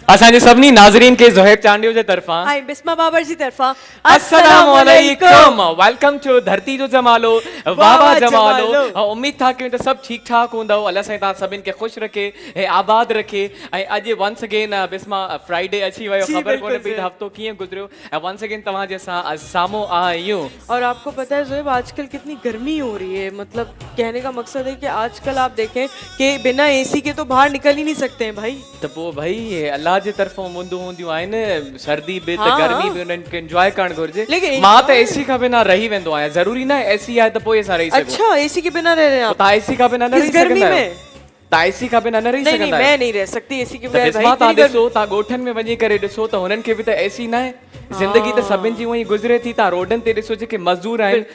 असांजे सभिनी नाज़रीन खे ज़ोहेब चांडियो जे तरफ़ां हाय बिस्मा बाबर जी तरफा अस्सलाम वालेकुम, वेलकम टू धरती जो जमालो, वावा जमालो। उम्मीद था कि तो सब ठीक ठाक हूंदो। अल्लाह साईं तव्हां सभिनि खे ख़ुशि रखे ऐं आबाद रखे। ऐं अॼु वंस अगेन बिस्मा फ्राइडे अची वियो, ख़बर कोन्हे पई त हफ़्तो कीअं गुज़रियो ऐं वंस अगेन तव्हां जे सां साम्हूं आहियूं। और आपको पता है ज़ोएब आजकल कितनी गर्मी हो रही है, मतलब कहने का मकसद है कि आजकल आप देखें कि बिना एसी के तो बाहर निकल ही नहीं सकते हैं भाई। तो पोइ भाई अल्लाह जे तरफ़ों मुंदूं हूंदियूं आहिनि, सर्दी बि त हाँ, गर्मी बि उन्हनि खे एंजॉय करणु घुरिजे। लेकिन मां त एसी खां बिना रही वेंदो आहियां, ज़रूरी न एसी आहे त पोइ असां रही सघूं। अच्छा एसी के बिना रह रहे हैं आप? तव्हां एसी खां बिना न रही इस गर्मी सघंदा में? आहियो? तव्हां एसी खां बिना न रही नहीं सघंदा नहीं आहियो? मैं नहीं रह सकती एसी के त बगैर बिस्मा भाई। तव्हां इतनी गर्मी- ॾिसो, तव्हां ॻोठनि में वञी करे ॾिसो त हुननि खे बि त एसी न आहे। ज़िंदगी त सभिनि जी उअं ई गुज़रे थी। तव्हां रोडनि ते ॾिसो जेके मज़दूर आहिनि,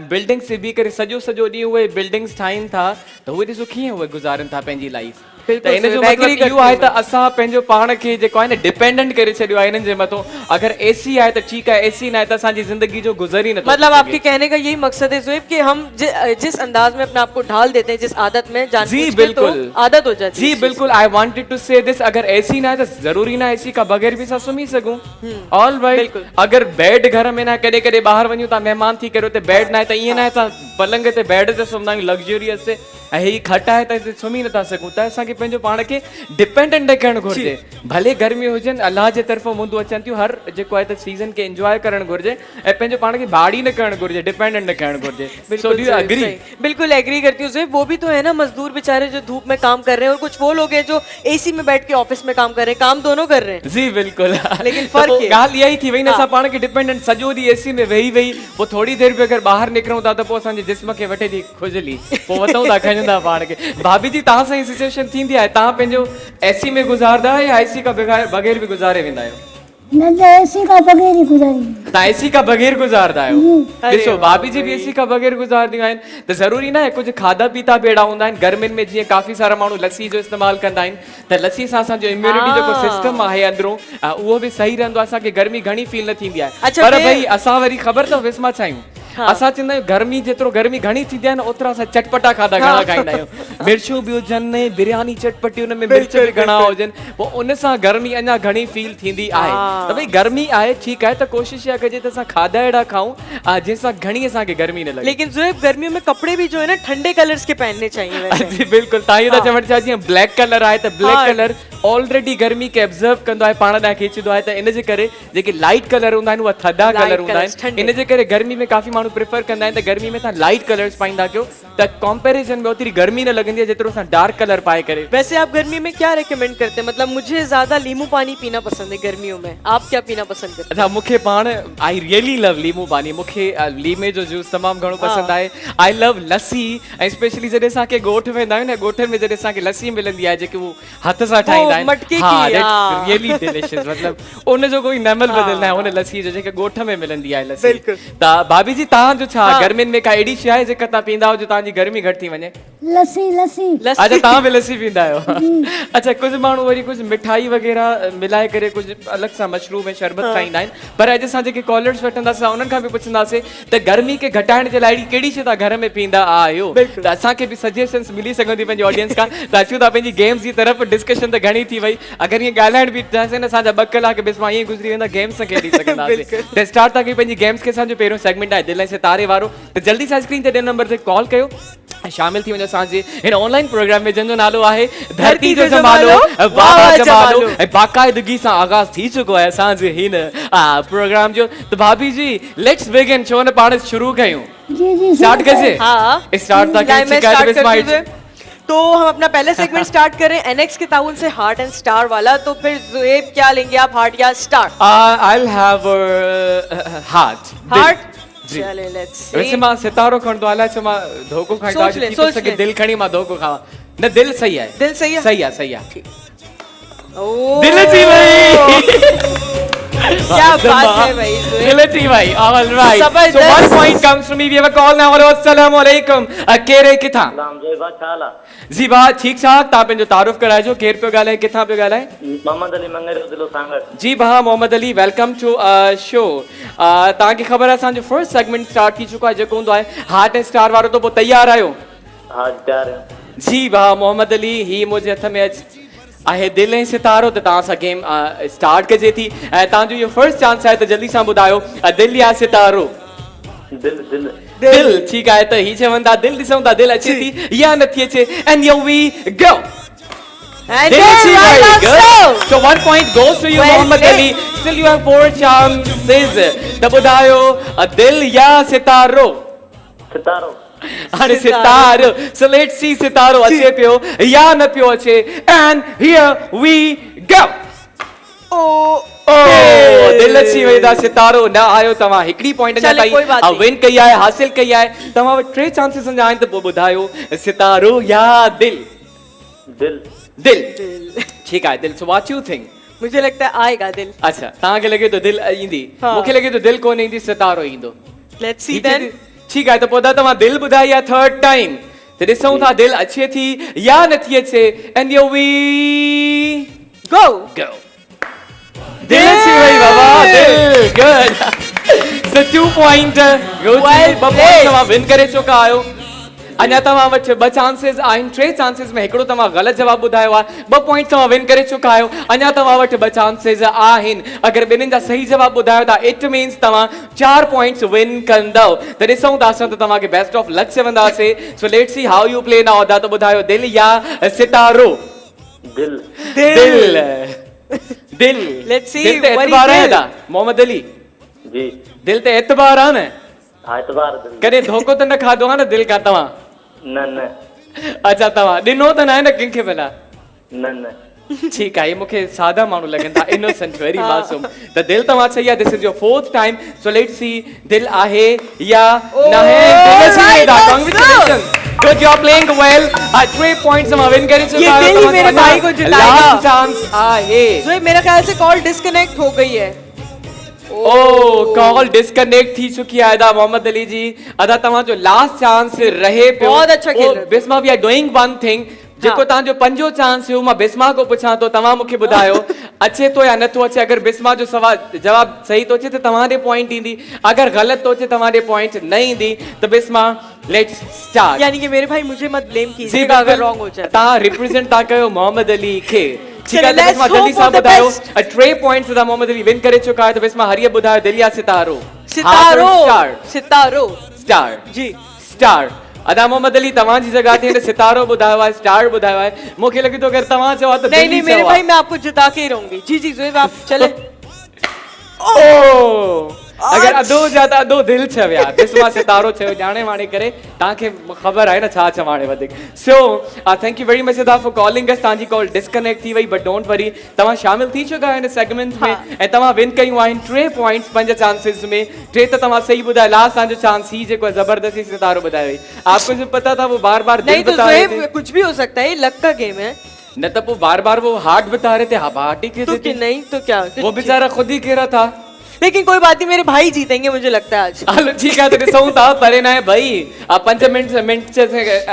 बिल्डिंग्स ते बीह करे सॼो सॼो ॾींहुं उहे बिल्डिंग्स ठाहिनि था, त उहे ॾिसो कीअं उहे गुज़ारनि था पंहिंजी लाइफ। त बिल्कुलु इन जो सही, agree मतिलबु इहो करती आहे हूं त असां पंहिंजो पाण खे जेको आहे न डिपेंडेंट करे छॾियो आहे इन्हनि जे मथां। अगरि एसी आहे त ठीकु आहे, एसी न आहे त असांजी ज़िंदगी जो गुज़र ही नथो थी मतलब सघे। आपके कहने का यही मकसद है ज़ोएब कि हम जिस अंदाज में अपने आप को ढाल देते हैं, जिस आदत में जी जानबूझ के, बिल्कुल, तो आदत हो जाती है जी इस चीज़ बिल्कुल। आई वांटेड टू से दिस, अगर एसी ना है तो जरूरी ना एसी का बगैर भी असां सुम्ही सघूं। ऑल राइट, बिल्कुल। अगर बेड घर में ना, कॾहिं कॾहिं ॿाहिरि वञूं था महिमान थी करे, उते बेड ना आहे त ईअं न आहे असां पलंग ते बेड ते सुम्हंदा आहियूं लग्जरियस से, ऐं हीअ खट आहे त हिते सुम्ही नथा सघूं। त असांखे पंहिंजो पाण खे डिपेंडेंट करणु घुरिजे। भले गर्मी हुजनि, अलाह जे तरफ़ां मुंदूं अचनि थियूं, हर जेको आहे त सीज़न खे एंजॉय करणु घुरिजे ऐं पंहिंजो पाण खे भाड़ी न करणु घुरिजे, डिपेंडेंट न करणु घुरिजे। सो डू यू सही, एग्री? सही। बिल्कुल एग्री करती हूँ ज़ोएब। वो भी तो है ना मजदूर बेचारे जो धूप में काम कर रहे हैं, और कुछ वो लोग हैं जो एसी में बैठ के ऑफिस में काम कर रहे हैं, काम दोनों कर रहे हैं। जी बिल्कुल। लेकिन फर्क है। ॻाल्हि इहा ई थी वई न, असां पाण खे डिपेंडेंट सॼो ॾींहुं एसी में वेही वेही, पोइ थोड़ी देरि बि अगरि ॿाहिरि निकिरूं था त पोइ असांजे जिस्म खे वठे थी खुजली, पोइ वतऊं था खणंदा पाण खे। भाभी जी तव्हां सां ई सिचुएशन थींदी आहे, तव्हां पंहिंजो एसी में गुज़ारदा आहियो या एसी खां बग़ैर बि गुज़ारे वेंदा आहियो? न त एसी का बगैर ही गुजारी। तव्हां एसी खां बग़ैर गुज़ारदा आहियो? ॾिसो भाभी जी बि एसी खां बग़ैर गुज़ारदियूं आहिनि। त ज़रूरी न आहे, कुझु खाधा पीता बि अहिड़ा हूंदा आहिनि। गर्मियुनि में जीअं काफ़ी सारा माण्हू लस्सी जो इस्तेमालु कंदा आहिनि, त लस्सी सां असांजो इम्यूनिटी जेको सिस्टम आहे अंदरूं, उहो बि सही रहंदो आहे, असांखे गर्मी घणी फील न थींदी आहे। अच्छा, पर फिर- भई असां वरी ख़बर अथव विस्मा छा आहियूं, असां चवंदा आहियूं गर्मी जेतिरो गर्मी घणी थींदी आहे न, ओतिरा असां चटपटा खाधा घणा खाईंदा आहियूं। मिर्चूं बि हुजनि, बिरयानी चटपटी, हुन में मिर्च बि घणा हुजनि, पोइ उन सां गर्मी अञा घणी फील थींदी आहे। त भई गर्मी आहे, ठीकु आहे, त कोशिशि इहा कजे त असां खाधा अहिड़ा खाऊं जंहिंसां घणी असांखे गर्मी न लॻे। लेकिन ज़ोएब गर्मियों में कपड़े भी जो है ना ठंडे कलर्स के पहनने चाहिए वैसे। जी बिल्कुल, तव्हां इहो था चवणु चाहियो जीअं ब्लैक कलर आहे त ब्लैक कलर ऑलरेडी गर्मी खे एब्ज़र्व कंदो आहे, पाण ॾांहुं खींचंदो आहे, त इन जे करे जेके लाइट कलर हूंदा आहिनि उहा थधा कलर हूंदा आहिनि। इन जे करे गर्मी में काफ़ी माण्हू प्रिफर कंदा आहिनि त गर्मी में तव्हां लाइट कलर्स पाईंदा कयो, त कंपैरिजन में ओतिरी गर्मी न लॻंदी आहे जेतिरो असां डार्क कलर पाए करे। वैसे आप गर्मी में क्या रेकमेंड करते हैं? मतलब मुझे ज्यादा लीमू पानी पीना पसंद है गर्मियों में, आप क्या पीना पसंद करते हैं? अच्छा, मूंखे पाण आई रियली लव लीमू पानी, मूंखे लीमे जो जूस तमामु घणो पसंदि आहे। आई लव लस्सी, ऐं स्पेशली जॾहिं असांखे ॻोठ वेंदा आहियूं न, ॻोठनि में जॾहिं असांखे लस्सी मिलंदी आहे जेकी उहो हथ सां ठाहींदा आहिनि, मटके की, रियली डिलिशियस, मतलब उन जो कोई नमल बदल न आहे उन लस्सी जो जेके ॻोठ में मिलंदी आहे लस्सी। बिल्कुल। त भाभी जी तव्हांजो छा गर्मियुनि में का अहिड़ी शइ आहे जेका तव्हां पींदा हुजो तव्हांजी गर्मी घटि थी वञे? लस्सी लस्सी अच्छा, तव्हां बि लस्सी पींदा आहियो? अच्छा, कुझु माण्हू वरी कुझु मिठाई वग़ैरह मिलाए करे कुझु अलॻि सां मशरूब ऐं शरबत ठाहींदा आहिनि। पर अॼु असां जेके कॉलर्स वठंदासीं उन्हनि खां बि पुछंदासीं त गर्मी खे घटाइण जे लाइ कहिड़ी शइ तव्हां घर में पींदा आहियो? त असांखे बि सजेशन्स मिली सघंदी पंहिंजी ऑडियंस खां। त अचूं था पंहिंजी गेम्स जी तरफ़। डिस्कशन त घणी थी वई, अगरि ईअं ॻाल्हाइण बि चाहींदासीं न, असांजा 2 कलाक बिस्मा ईअं गुज़री वेंदा, गेम्स सां खेॾी सघंदासीं। त स्टार्ट था कयूं पंहिंजी गेम्स खे। असांजो पहिरियों सेगमेंट आहे दिल ऐं सितारे वारो। त जल्दी सां स्क्रीन ते ॾियलु नंबर ते कॉल कयो ऐं शामिल थी वञो असांजे हिन ऑनलाइन प्रोग्राम में, जंहिंजो नालो आहे धरती जो जमालो, वावा जमालो। ऐं बाक़ाइदगी सां आगाज़ थी चुको आहे असांजे हिन प्रोग्राम जो। त भाभी जी लेट्स बिगिन, छो न पाण शुरू कयूं? जी जी स्टार्ट कजे? हाँ स्टार्ट था लाइन में कयूं। स्टार्ट करते हुए तो हम अपना पहला सेगमेंट स्टार्ट करें एनएक्स के ताउन से हार्ट एंड स्टार वाला। तो फिर ज़ोएब क्या लेंगे आप, हार्ट या star? I will have heart. Heart, चले लेट्स सी। वैसे मां सितारो खणंदो आहियां, छो मां धोखो खाईंदो सोच ले, आहियां, सोच सके ले। दिल खणी मां धोखो खावां। न, दिल सही आहे, दिल सही है? सही आहे, सही आहे। ओ दिल थी वई। क्या बात है भाई ज़ोएब। दिल थी वई। ऑल राइट, जबरदस्त। So 1 point comes to me. We have a call now. अस्सलाम वालेकुम, केरे किथां? नाम जो बा छाला जी बा ठीक ठाक। तव्हां पंहिंजो तारुफ कराइजो, केर पियो ॻाल्हाए, किथां पियो ॻाल्हाए? मोहम्मद अली मंगेर दिलो सांगड़। जी भा Mohammad Ali, welcome to show. तव्हांखे ख़बर आहे असांजो फर्स्ट सेगमेंट स्टार्ट थी चुको आहे जेको हूंदो आहे हार्ट एंड स्टार वारो। तो पोइ तयार आहियो? हाँ तैयार है। जी भा मोहम्मद अली, ही मुझे हथ में आहे दिल ऐं सितारो त तव्हां सां गेम स्टार्ट कजे थी ऐं तव्हांजो इहो फर्स्ट चांस आहे त जल्दी सां ॿुधायो दिल या सितारो दिल दिल दिल ठीकु आहे त ही चवनि था दिल ॾिसूं था दिल अचे थी या नथी अचे and here we go And Dil then achhi, right very good. answer. So 1 point goes to you, Well Mohammad played. Ali. Still you have 4 chances. त ॿुधायो दिल या सितारो सितारो हाणे सितारो so let's see सितारो अचे पियो या न पियो अचे and here we go दिल अची वई था सितारो न आयो तव्हां हिकिड़ी पॉइंट अञा चले, कोई बात ताईं नहीं। विन कई आहे हासिल कई आहे तव्हां वटि 3 चांसेस अञा आहिनि त पोइ ॿुधायो सितारो या दिल दिल दिल ठीकु आहे दिल so what you think मुझे लगता है आएगा दिल. अच्छा तव्हांखे लॻे थो दिल ईंदी हाँ। मूंखे लॻे थो दिल कोन ईंदी सितारो ईंदो Let's see then. ठीकु आहे त पोइ त तव्हां दिल ॿुधाई आहे थर्ड टाइम त ॾिसूं था दिल अचे थी या नथी अचे and here we Go. go दिल अची वई बाबा दिल good so 2 point go Well to played. तव्हां विन करे चुका आहियो अञा तव्हां वटि 2 चांसेस आहिनि 3 चांसेस में हिकिड़ो तव्हां ग़लति जवाबु ॿुधायो आहे 2 पॉइंट तव्हां विन करे चुका आहियो अञा तव्हां वटि 2 चांसेस आहिनि अगरि ॿिन्हिनि जा सही जवाबु ॿुधायो था इट मीन्स तव्हां 4 पॉइंट्स विन कंदव त ॾिसूं था असां त तव्हांखे बेस्ट ऑफ लक चवंदासीं सो let's see how you play now त ॿुधायो दिल या सितारो दिल दिल दिल Let's see दिल ते what he एतबार आहे did. था मोहम्मद अली जी दिल ते एतबार आहे न हाँ एतबार दिल कॾहिं धोखो त न खाधो आहे न दिल खां तव्हां न न अच्छा तव्हां ॾिनो त न आहे न कंहिंखे भला न न ठीकु आहे मूंखे सादा माण्हू लॻनि था इनोसेंट वेरी मासूम त दिल तव्हां सही आहे this is your 4th time so let's see दिल आहे या न आहे दिल अची वई था congratulations good you are playing well 3 points तव्हां विन करे चुका ये दिल ही मेरे भाई को जिताएगा। लास्ट चांस आहे जो मेरा ख्याल से कॉल डिस्कनेक्ट हो गई है. ओ कॉल डिस्कनेक्ट थी चुकी आहे अदा मोहम्मद अली जी अदा तव्हांजो लास्ट चांस रहे पियो बहुत अच्छा खेल रहे थे। Bisma we are doing one thing जेको तव्हांजो 5जो चांस हुयो मां बिस्मा को पुछां थो तव्हां मूंखे ॿुधायो अचे थो या नथो अचे अगरि बिस्मा जो जवाबु सही थो अचे त तव्हां ॾे पॉइंट ईंदी अगरि ग़लति थो अचे तव्हां ॾे पॉइंट न ईंदी त बिस्मा लेट्स स्टार्ट यानी कि मेरे भाई मुझे मत ब्लेम जी कीजिएगा अगर रॉन्ग हो जाए. तव्हां रिप्रेजेंट था कयो मोहम्मद अली खे ठीक है चलो, तो बिस्मा let's जल्दी hope सां for the ॿुधायो best. 3 पॉइंट्स दा मोहम्मद अली विन करे चुका है तो बिस्मा हरिया ॿुधायो दिल या सितारो सितारो स्टार सितारो स्टार जी स्टार अदा मोहम्मद अली तव्हांजी जगह ते सितारो ॿुधायो आहे स्टार ॿुधायो आहे मूंखे लॻे थो अगरि तव्हां चओ त नहीं नहीं मेरे भाई मैं आपको जिता के ही रहूंगी. जी जी ज़ोएब आप चले. ओ अगरि अधो जा त अधो दिल छविया बिस्मा सितारो छवियो ॼाणे वाणे करे तव्हांखे ख़बर आहे न छा चवाणे वधीक so thank you very much अदा फॉर कॉलिंग अस तव्हांजी कॉल डिस्कनेक्ट थी वई बट डोंट वरी तव्हां शामिल थी चुका आहियो हिन सेगमेंट में ऐं तव्हां विन कयूं आहिनि 3 पॉइंट्स 5 चांसेस में 3 त तव्हां सही ॿुधायो लास्ट तव्हांजो चांस ही जेको आहे ज़बरदस्ती सितारो ॿुधायो हुई आपको जो पता था वो बार बार नहीं दिल तो बता रहे ज़ोएब थे कुछ भी हो सकता है ये लक का गेम है. न तो वो बार बार वो हार्ट बता रहे थे हार्ट ही तो कहते कि थे नहीं तो क्या वो बेचारा खुद ही कह रहा था लेकिन कोई बात नहीं मेरे भाई जीतेंगे मुझे लगता है आज. हलो ठीक है तो ॾिसूं था परे न आहे भाई 5 मिनट जे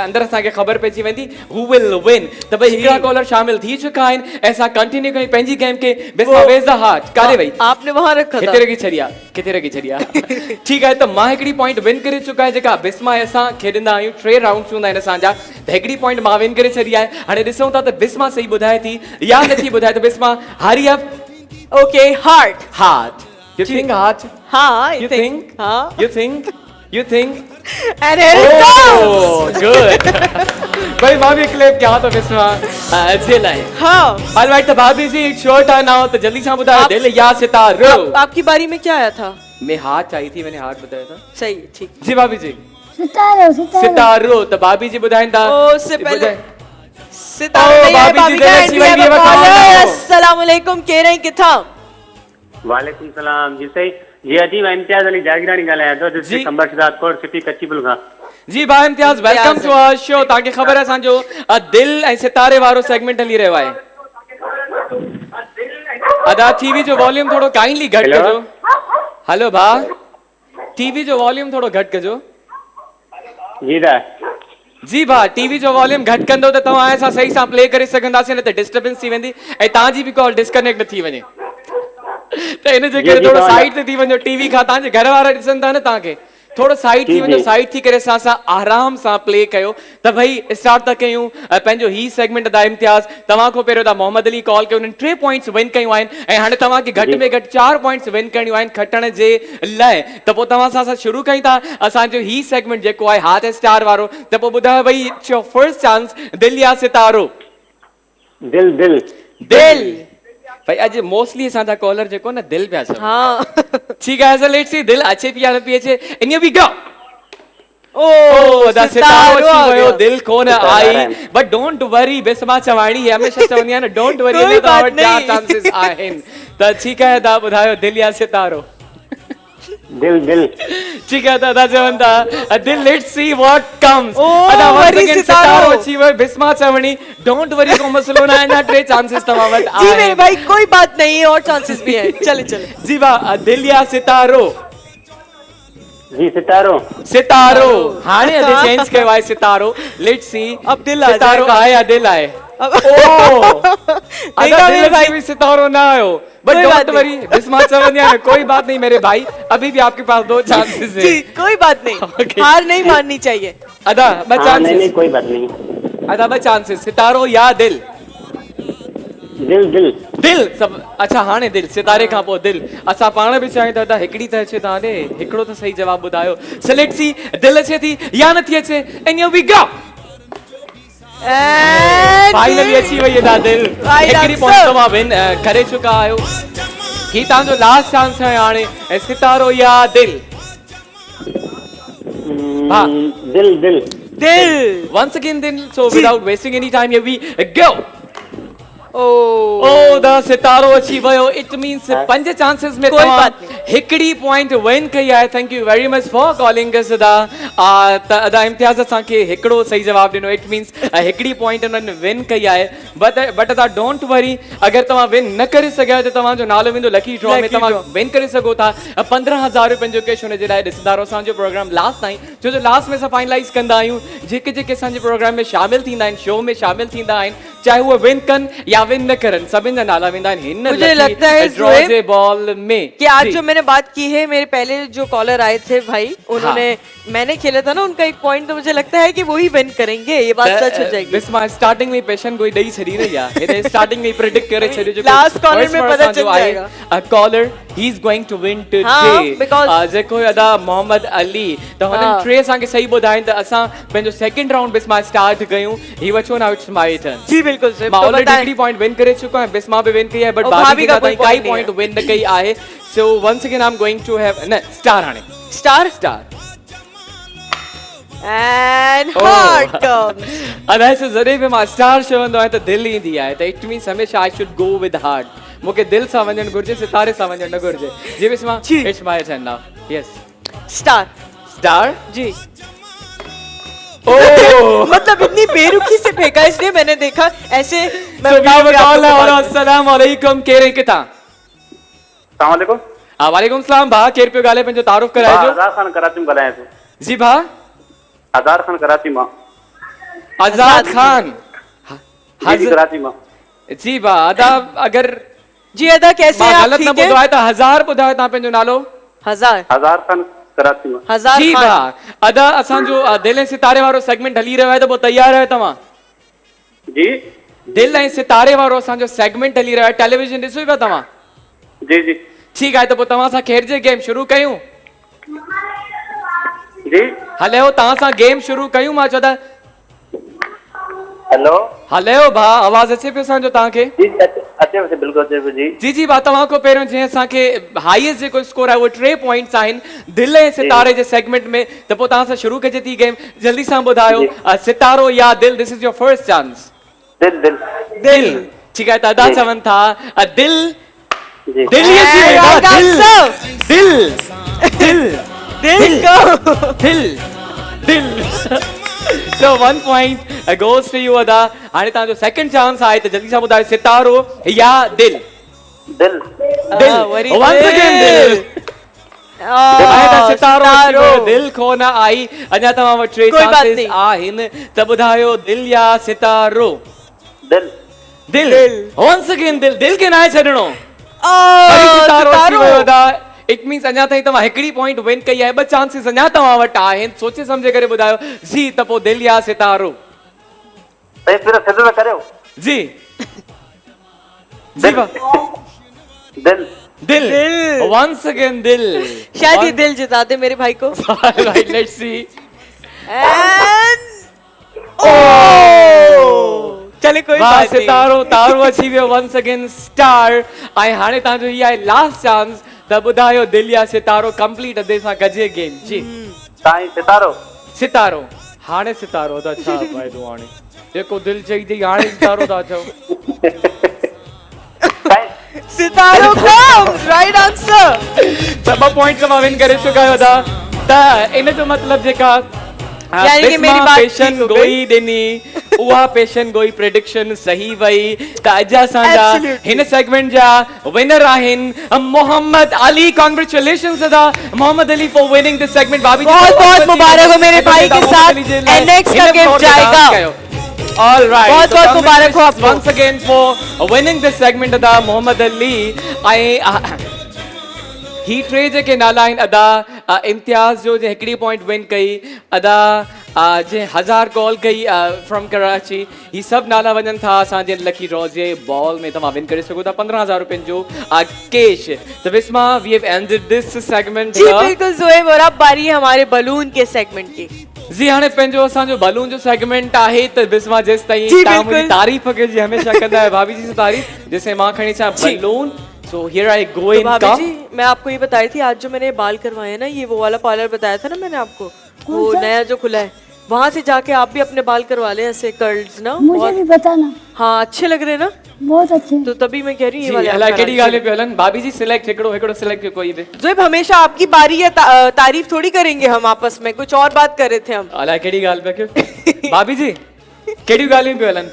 अंदरि असांखे ख़बर पइजी वेंदी हू विल विन त भाई हिकिड़ा कॉलर शामिल थी चुका आहिनि ऐं असां कंटिन्यू कयूं पंहिंजी गेम खे बिस्मा वेज द हार्ट काॾे वई आपने वहां रखा था. किथे रखी छॾी आहे किथे रखी छॾी आहे ठीकु आहे त मां हिकिड़ी पॉइंट विन करे चुका आहे जेका बिस्मा ऐं असां खेॾंदा आहियूं 3 राउंड्स हूंदा आहिनि असांजा त हिकिड़ी पॉइंट मां विन करे छॾी आहे हाणे ॾिसूं था त बिस्मा सही ॿुधाए थी या नथी ॿुधाए त Bisma hurry up okay heart. Heart you think heart हाँ You think? हाँ. You think? You think? And here it comes. Oh, good. भाई माँ भी क्लिप क्या तो बिस्मा अच्छे लाए. हाँ. Alright तो भाभी जी एक शॉर्ट है ना तो जल्दी से बताओ दिल या सितारो. आपकी बारी में क्या आया था? मैं हाथ आई थी मैंने हाथ बताया था. सही ठीक. जी भाभी जी. सितारो सितारो सितारो तो भाभी जी बुधाइन था. ओ, उससे पहले- सितारा ओ, नहीं है, भाभी जी भाभी दिल का अच्छी इंडिया वाली का है, कॉलर. बताओ. अस्सलाम वालेकुम कह रहे हैं किथा? वालेकुम सलाम जी सही जी अजीब इम्तियाज अली जागीरानी ॻाल्हायां थो जी। डिस्ट्रिक्ट अंबरसर सिटी कच्चीपुल खां. जी भाई Imtiaz welcome to our show तव्हांखे ख़बर आहे असांजो दिल ऐं सितारे वारो सेगमेंट हली रहियो आहे. अदा टीवी जो वॉल्यूम थोड़ो काइंडली घटि Hello? कजो. हेलो भा टीवी जो वॉल्यूम थोड़ो घटि कजो. जी दा जी भा टीवी जो वॉल्यूम घटि कंदो त तव्हां असां सही सां प्ले करे सघंदासीं न त डिस्टर्बेंस थी वेंदी ऐं तव्हांजी बि कॉल डिस्कनेक्ट न थी वञे त इन जे करे जी, थोरो तव्हां- साइड ते थी वञो टीवी खां तव्हांजे घर वारा ॾिसनि था न तव्हांखे थोड़ो साइड थी जी, वञो, जी। साइड थी करे असां आराम सां प्ले कयो त भई स्टार्ट था कयूं पंहिंजो ही सेगमेंट दा इम्तियाज़। तव्हां खां पहिरियों मोहम्मद अली कॉल कयो, उन्हनि 3 पॉइंट्स विन कयूं आहिनि ऐं हाणे तव्हांखे घटि में घटि 4 पॉइंट्स विन करणियूं आहिनि खटण जे लाइ। त पोइ तव्हां सां शुरू कयूं था असांजो ही सेगमेंट जेको आहे हाथ ऐं स्टार वारो। त पोइ ॿुधायो भई इट्स योर फर्स्ट चांस, दिल या सितारो? दिल दिल दिल। भाई अॼु मोस्टली असांजा कॉलर जेको न दिल पिया चवनि। हाँ ठीकु आहे, लेट्स सी दिल अचे पई या न पई अचे। इन वी गो। ओ द सितारो आ अची वियो, गया। दिल कोन सितारो आई। आहे। बट डोंट वरी, बिस्मा चवाणी है हमेशा चवंदी आहे न डोंट वरी, कोई अञा तव्हां बात वटि 4 नहीं। चांसेस आहिनि। त ठीकु आहे, तव्हां ॿुधायो दिल या सितारो? दिल दिल ठीक है दादा चवन था दिल। Let's see what comes. Oh, अदा वंस वरी अगेन सितारो। सितारो अची वियो, बिस्मा चवणी डोंट वरी को मसलो ना है ना, 3 चांसेस तव्हां वटि जी मेरे आहिनि। भाई कोई बात नहीं है, और चांसेस भी हैं। चले चले। जी वाह, दिल या सितारो? जी सितारो सितारो। हाणे अॼु चेंज कयो आहे सितारो। लेट्स सी अब दिल आ सितारो जाएगा। आहे या दिल आहे? अब ओ देखा अदा मेरे दिल भाई। से भी सितारो ना आयो। बट कोई बात डोंट नहीं। वरी, बिस्मा चवंदी आहे कोई बात नहीं मेरे भाई, अभी भी आपके पास 2 चांसेस जी है। कोई बात नहीं, Okay. हार नहीं माननी चाहिए। अदा ब हाँ नहीं नहीं चांसेस, कोई बात नहीं। अदा ब चांसेस, सितारो या दिल? दिल दिल दिल सब। अच्छा हाणे दिल, सितारे खां पोइ दिल। असां पाण बि चाहियूं था त हिकिड़ी त अचे तव्हां ॾे, हिकिड़ो त सही जवाब ॿुधायो। सो लेट्स सी दिल अचे थी या नथी अचे। And here we go. And finally अची वई आहे दिल। Right हिकिड़ी answer. पॉइंट तव्हां विन करे चुका आहियो। ही तव्हांजो लास्ट चांस आहे हाणे, ऐं सितारो या दिल? हाँ। दिल दिल दिल। Once again then, so without wasting any time, here we go. Oh oh the सितारो अची वियो। इट मींस 5 चांसेस में कोई तव्हां बात नहीं। हिकिड़ी पॉइंट विन कई आहे। Thank you very much for calling अस अदा। त अदा इम्तियाज़ असांखे हिकिड़ो सही जवाब ॾिनो। इट मींस हिकिड़ी पॉइंट उन्हनि विन कई आहे। बट अदा डोंट वरी, अगरि तव्हां विन न करे सघिया त तव्हांजो नालो वेंदो लकी ड्रॉ में, Lucky तव्हां draw। विन करे सघो था 15,000 रुपयनि जो कैश। हुनजे लाइ ॾिसंदा रहो असांजो प्रोग्राम लास्ट ताईं, छो जो लास्ट में असां फाइनलाइज़ कंदा आहियूं जेके जेके असांजे प्रोग्राम में शामिल थींदा आहिनि, शो में शामिल थींदा आहिनि, चाहे उहे विन कनि या विन न करनि, सभिनि जा नाला वेंदा आहिनि हिन मुझे लगता है ड्रॉ ज़ोएब जे बॉल में। कि आज जी। जो मैंने बात की है, मेरे पहले जो कॉलर आए थे भाई, उन्होंने मैंने खेला था ना उनका एक पॉइंट, तो मुझे लगता है कि वो ही विन करेंगे। ये बात सच हो जाएगी। बिस्मा स्टार्टिंग में पेशन कोई ॾेई छॾी रही आहे। हिन स्टार्टिंग में प्रेडिक्ट करे छॾियो जो Last caller में पता चल जाएगा। Caller he is going to win हाँ, टुडे। because- जेको अदा मोहम्मद अली, त हुननि हाँ। 3 असांखे सही ॿुधाइनि त असां पंहिंजो सेकंड राउंड बिस्मा स्टार्ट कयूं। ही वठो नाउ इट्स माय टर्न। जी बिल्कुल सर। मां तो ऑलरेडी बताएं। हिकिड़ी पॉइंट विन करे चुको आहियां, बिस्मा बि विन कई आहे, बट और भाभी भाभी का का कोई काई point नहीं पॉइंट है। विन न कई आहे। So once again I am going to have न स्टार हाणे star star. And heart comes. अदा से जॾहिं बि मां स्टार चवंदो आहियां त दिल ईंदी आहे, त इट मीन्स हमेशा I should go with heart. मूंखे दिल सां वञणु घुरिजे, सितारे सां वञणु न घुरिजे। जी बिस्मा, जी। It's my turn now. Yes star. Star. जी। ओह मतलब इतनी बेरुखी से फेंका, इसलिए मैंने देखा ऐसे। मैं सो बताऊंगी आपको कॉल और बाद में। अस्सलाम वालेकुम, केरे किथा? सलाम वालेकुम। वालेकुम सलाम भा, केर पियो ॻाल्हाए, पंहिंजो तारुफ़ कराइजो। आज़ाद खान कराची में ॻाल्हायां थो। जी भा। आज़ाद खान कराची मां। आजाद खान। जी जी कराची मां। जी भा, अदा अगर जी अदा कैसे मां हैं आप? ग़लत न ठीक ॿुधो है। आहे त 1000 ॿुधायो तव्हां पंहिंजो नालो। हजार। आज़ाद खान कराची मां। हजार जी खान। भा, अदा असांजो दिल ऐं सितारे वारो सेगमेंट हली रहियो आहे, त पोइ तयार आहियो तव्हां? जी दिल ऐं सितारे वारो असांजो सेगमेंट हली रहियो आहे, टेलीविजन ॾिसो पिया तव्हां? जी जी ठीकु आहे, त पोइ तव्हां सां खेॾिजे गेम शुरू कयूं? जी। हलियो तव्हां सां गेम शुरू कयूं? मां चवां हेलो। हलियो भा, आवाज़ अचे पियो असांजो तव्हांखे? जी अचे वैसे बिल्कुल अचे पियो। जी जी जी भा, तव्हां खां पहिरियों जीअं असांखे हाईएस्ट जेको स्कोर आहे उहो 3 पॉइंट्स आहिनि दिल ऐं सितारे जे सेगमेंट में, त पोइ तव्हां सां शुरू कजे थी गेम। जल्दी सां ॿुधायो सितारो या दिल? This is your first chance. दिल दिल दिल। ठीकु आहे, त अदा चवनि था दिल। जी। दिल ही अची वई भा, Right दिल answer। दिल दिल दिल को। दिल दिल। So 1 point goes to you अदा। हाणे तव्हांजो सेकंड चांस आहे, त जल्दी सां ॿुधायो सितारो या दिल? दिल दिल। वरी Once again दिल। हाणे त सितारो अची सितारो। वियो, दिल कोन आई। अञा तव्हां वटि 3 कोई बात चांसेस नहीं। आहिनि, त ॿुधायो दिल या सितारो? दिल दिल। दिल। Once again दिल। दिल खे न आहे छॾिणो। Oh, वरी सितारो अची सितारो। वियो अदा। इट मींस अञा ताईं तव्हां हिकिड़ी पॉइंट विन कई आहे, 2 चांसिस अञा तव्हां वटि आहिनि, सोचे सम्झे करे ॿुधायो जी। त पोइ दिल या सितारो? सही फिर सिद्धो में करो। जी जी वाह। दिल। दिल वंस अगेन दिल। शायद ये दिल जिता दे मेरे भाई को। Right, let's see. एंड चले कोई वाह, बात नहीं। सितारो तारो अची वियो वंस अगेन स्टार। ऐं हाणे तव्हांजो इहा आहे लास्ट चांस, त ॿुधायो दिल या सितारो कंप्लीट अदे सां कजे गेम जी। साईं सितारो। सितारो हाणे सितारो त छा फ़ाइदो, हाणे जेको दिल चई थी हाणे सितारो था चओ। सितारो कम्स राइट आंसर। त 2 पॉइंट तव्हां विन करे चुका आहियो था। त इन जो मतिलबु जेका यानी कि मेरी बात पेशन ठीक हो गोई ॾिनी, उहा पेशन गोई प्रेडिक्शन सही वई। त अॼु असांजा Absolutely. हिन सेगमेंट जा विनर आहिनि मोहम्मद अली। कॉन्ग्रेचुलेशंस अदा Mohammad Ali for winning this segment. भाभी बहुत बहुत मुबारक हो मेरे भाई के साथ। NX का गेम जाएगा। All right. बहुत बहुत मुबारक हो आपको। Once again for winning this segment अदा मोहम्मद अली। ही टे जेके नाला आहिनि अदा इम्तियाज़ जो जे हिकिड़ी पॉइंट विन कई, अदा जे 1000 कॉल कई फ्रॉम कराची। ही सभु नाला वञनि था असांजे लकी ड्रॉ जे बॉल में। तव्हां विन करे सघो था 15,000 रुपयनि जो कैश। त Bisma we have ended this segment. जी बिल्कुल ज़ोएब, और अब बारी है हमारे बलून के सेगमेंट की। जी हाणे पंहिंजो असांजो बलून जो सेगमेंट आहे। त बिस्मा जेसि ताईं जी, तव्हां बिल्कुल। मुंहिंजी तारीफ़ के जी हमेशा कंदा आहियो भाभी जी से तारीफ़, जैसे मां खणी अचां बलून। सो हियर आई गो तो इन भाभी कम। जी मैं आपको ये बताई थी, आज जो मैंने बाल करवाए हैं ना, ये वो वाला पार्लर बताया था ना मैंने आपको, वो सा? नया जो खुला है, वहाँ से जाके आप भी अपने बाल करवा लें ऐसे कर्ल्स ना। मुझे भी बताना। हाँ अच्छे लग रहे हैं ना, बहुत अच्छे। तो तभी मैं कह रही हूँ ये जी वाले आप अलाए करा केड़ी लीजिए। ॻाल्हि पियो हलन। भाभी जी सिलेक्ट हिकिड़ो सिलेक्ट कयो कोई बि। ज़ोएब हमेशा आपकी बारी है, तारीफ थोड़ी करेंगे हम आपस में, कुछ और बात कर रहे थे हम। अलाए केड़ी ॻाल्हि पिया कयो भाभी जी, केड़ियूं ॻाल्हियूं पियो हलन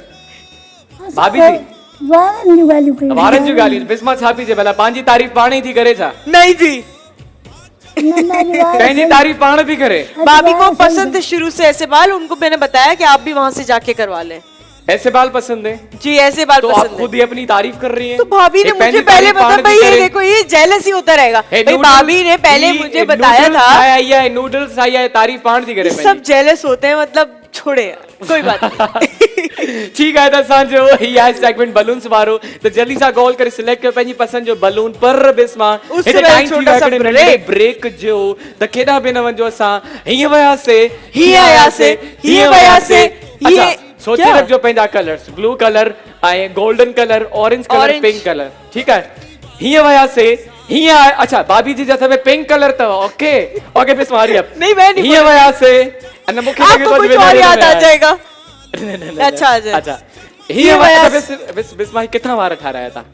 भाभी जी? वारनि जूं ॻाल्हियूं कयूं। वारनि जूं ॻाल्हियूं। बिस्मा छा पई चए भला, पंहिंजी तारीफ़ पाण ई थी करे छा? नहीं जी, न, अॼु वार पंहिंजी तारीफ़ पाण बि करे। भाभी को पसंद है शुरू से ऐसे बाल, उनको मैंने बताया कि आप भी वहाँ से जाके करवा लें। ऐसे बाल पसंद है जी ऐसे बाल तो आप पसंद है। खुद ही अपनी तारीफ कर रही हैं। तो भाभी ने ये मुझे पहली पहले तारीफ बताया, पाण भाई थी ये करे। देखो ये जेलस ही होता रहेगा। हे भाई नूडल्स- भाभी ने पहले ये मुझे बताया नूडल्स था। आया है नूडल्स आया है, तारीफ पाण थी करे ये पंहिंजी। सब जेलस होते हैं, मतलब छोड़े यार, कोई बात नहीं। ठीक है, त असांजो ही आहे सेगमेंट बलून्स वारो। त जल्दी सां कॉल करे सिलेक्ट कयो पंहिंजी पसंद जो बलून। पर बिस्मा उससे हिते पहले टाइम थी छोटा वियो सा हिकिड़े नंढे ब्रेक। ब्रेक जो। त केॾा बि न वञो, असां हीअं वियासीं हीअं आयासीं, हीअं वियासीं, अच्छा हीअं- सोचे क्या? रखजो पंहिंजा कलर्स, ब्लू कलर ऐं golden colour, orange colour, Orange। Pink colour. ठीक है, हीअं वियासीं हीअं अच्छा भाभी जी जे हथ में पिंक कलर अथव। Okay okay Bisma hurry up. नहीं, मैं नहीं हीअं वियासीं अने मूंखे लॻे आपको थो कुछ winner और हिन याद में आ आहे। जाएगा। न, अच्छा, आ जाए। अच्छा हीअं बिस्मा किथां वार ठाराया था?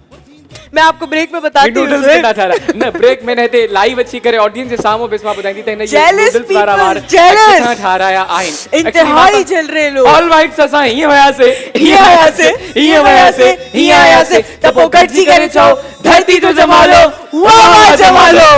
मैं आपको ब्रेक में बताती हूँ। नूडल्स ज़ोएब। किथां ठाराया? न ब्रेक में हिते लाइव अची करे ऑडियंस जे साम्हूं बिस्मा ॿुधाईंदी त हिन ये Jealous नूडल्स वारा people, वार jealous। किथां ठाराया आहिनि। इंतहाई जल रहे लोग। ऑल राइट, असां हीअं वियासीं हीअं आयासीं, हीअं वियासीं हीअं आयासीं त पोइ गॾिजी करे चओ धरती जो जमालो वाह वाह Jamalo.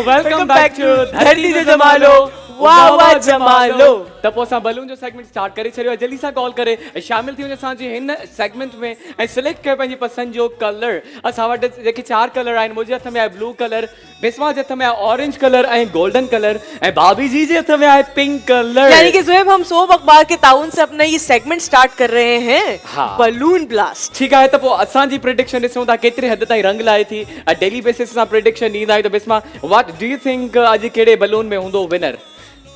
Welcome back to Dharti जो जमालो वाह वाह जमालो। त पोइ असां बलून जो सेगमेंट स्टार्ट करे छॾियो आहे। जल्दी सां कॉल करे शामिल थी वञो असांजे हिन सेगमेंट में ऐं सिलेक्ट कयो पंहिंजी पसंदि जो कलर। असां वटि जेके 4 कलर आहिनि, मुंहिंजे हथ में आहे ब्लू कलर, बिस्मा जे हथ में आहे ऑरेंज कलर ऐं गोल्डन कलर, ऐं भाभी जी जे हथ में आहे पिंक कलर। यानी कि ज़ोएब हम सोब अखबार के ताउन से अपना ये सेगमेंट स्टार्ट कर रहे हैं। हाँ। Balloon blast. ठीक आहे, त पोइ असांजी प्रिडिक्शन ॾिसूं था केतिरे हद ताईं रंग लाए थी। डेली बेसिस सां प्रिडिक्शन ॾींदा आहियूं। त Bisma what do you think अॼु कहिड़े बलून में हूंदो विनर?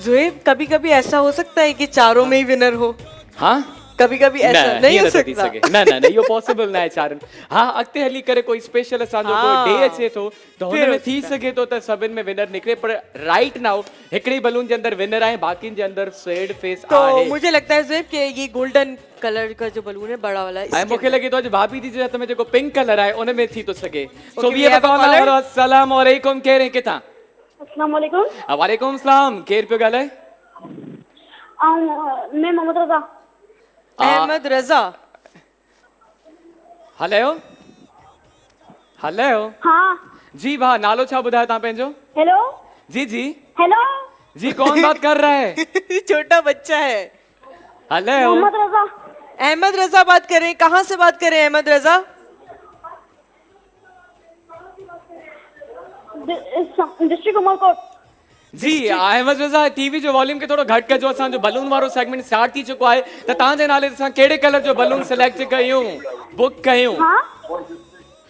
ज़ोएब कभी कभी ऐसा हो सकता है कि चारों में ही विनर हो। हाँ कभी कभी ऐसा नहीं हो सकता। न इहो पॉसिबल न आहे चारनि। हा अॻिते हली करे कोई स्पेशल असांजो कोई डे अचे थो त हुन में थी सघे थो त सभिनि में विनर निकिरे, पर राइट नाउ हिकिड़ी बलून जे अंदर विनर आहे, बाक़िनि जे अंदर सेड फेस तो आहे। मुझे लगता है ज़ेब कि ये गोल्डन कलर का जो बलून है बड़ा वाला ऐं मूंखे लॻे थो अॼु भाभी जी जे हथ में जेको पिंक कलर आहे उन में थी थो सघे। So we we have have a a caller? Caller. अस्सलाम वालेकुम, केरु आहे किथां? अस्सलाम वालेकुम। वालेकुम सलाम, केरु पियो ॻाल्हाए? मैं मोहम्मद रजा। अहमद रजा। हलो हलो हाँ जी भाउ, नालो छा ॿुधायो तव्हां पंहिंजो? हेलो जी जी हेलो जी, कौन बात कर रहा है? छोटा बच्चा है। हेलो मोहम्मद रजा। अहमद रजा बात कर रहे हैं, कहाँ से बात कर रहे हैं अहमद रजा? डिस्ट्रिक्ट उमरकोट। जी अहमद रज़ा, टीवी जो वॉल्यूम खे थोरो घटि कजो, असांजो बलून वारो सेगमेंट स्टार्ट थी चुको आहे त तव्हांजे नाले ते असां कहिड़े कलर जो बलून सिलेक्ट कयूं, बुक कयूं? हाँ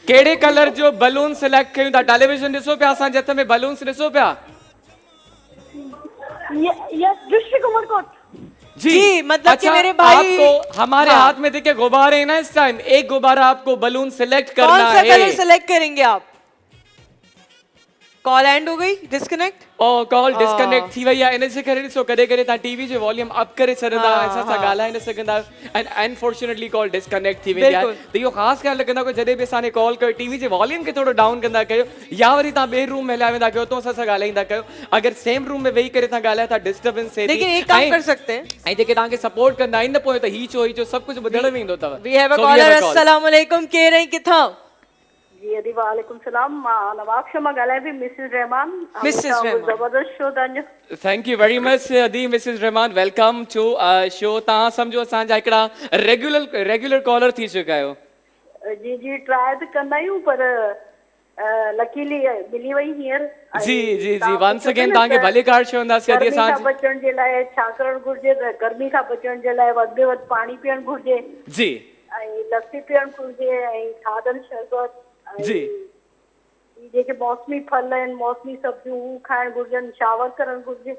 कहिड़े कलर जो बलून सिलेक्ट कयूं? तव्हां टेलीविजन ॾिसो पिया, असांजे हथ में बलून्स ॾिसो पिया? Yes district Umarkot. जी, मतलब कि अच्छा, मेरे भाई- आपको हमारे हाँ। हाथ में देखिए गुब्बारे हैं ना, इस टाइम एक गुब्बारा आपको बलून सिलेक्ट कौन करना सा कलर है। सेलेक्ट करेंगे आप? कॉल एंड हो गई, डिस्कनेक्ट। और कॉल डिस्कनेक्ट थी वई आहे, इन जे करे ॾिसो कॾहिं कॾहिं तव्हां टीवी जो वॉल्यूम अप करे छॾंदा, असां सां ॻाल्हाए न सघंदा एंड अनफॉर्चुनेटली कॉल डिस्कनेक्ट थी वेंदी आहे। त इहो ख़ासि ख़्यालु रखंदा कयो जॾहिं बि असांखे कॉल कयो टीवी जे वॉल्यूम खे थोरो डाउन कंदा कयो, या वरी तव्हां ॿिए रूम में हलिया वेंदा कयो, तो असां सां ॻाल्हाईंदा कयो। अगरि सेम रूम में वेही करे तव्हां ॻाल्हायो था डिस्टर्बेंस थिए थी। लेकिन एक काम कर सकते हैं, ऐं जेके तव्हांखे सपोर्ट कंदा आहिनि न पोइ त ही चो सभु कुझु ॿुधण में ईंदो अथव। We have a So we caller. have a call. अस्सलाम वालेकुम, कह रहे हैं किथां? जी अदी वालेकुम सलाम। मां नवाब शमा ॻाल्हायां थी, मिसिस रहमान। मिसिस रहमान। ज़बरदस्त शो तव्हांजो। थैंक यू वेरी मच अदी Mrs Rahman, welcome to show. तव्हां सम्झो असांजा हिकिड़ा रेगुलर कॉलर थी चुका आहियो। जी जी ट्राई त कंदा आहियूं पर लकीली मिली वई हींअर। जी जी जी, वंस अगेन तव्हांखे भले कार चवंदासीं अदी गर्मी खां असां। बचण जे लाइ छा करणु घुरिजे त गर्मी खां बचण जे लाइ वधि में वधि पाणी पीअणु घुरिजे जी ऐं लस्सी पीअणु घुरिजे ऐं थाधल शरबत ऐं जी जेके मौसमी फल आहिनि, मौसमी सब्जियूं हू खाइणु घुरिजनि, शावर करणु घुरिजे।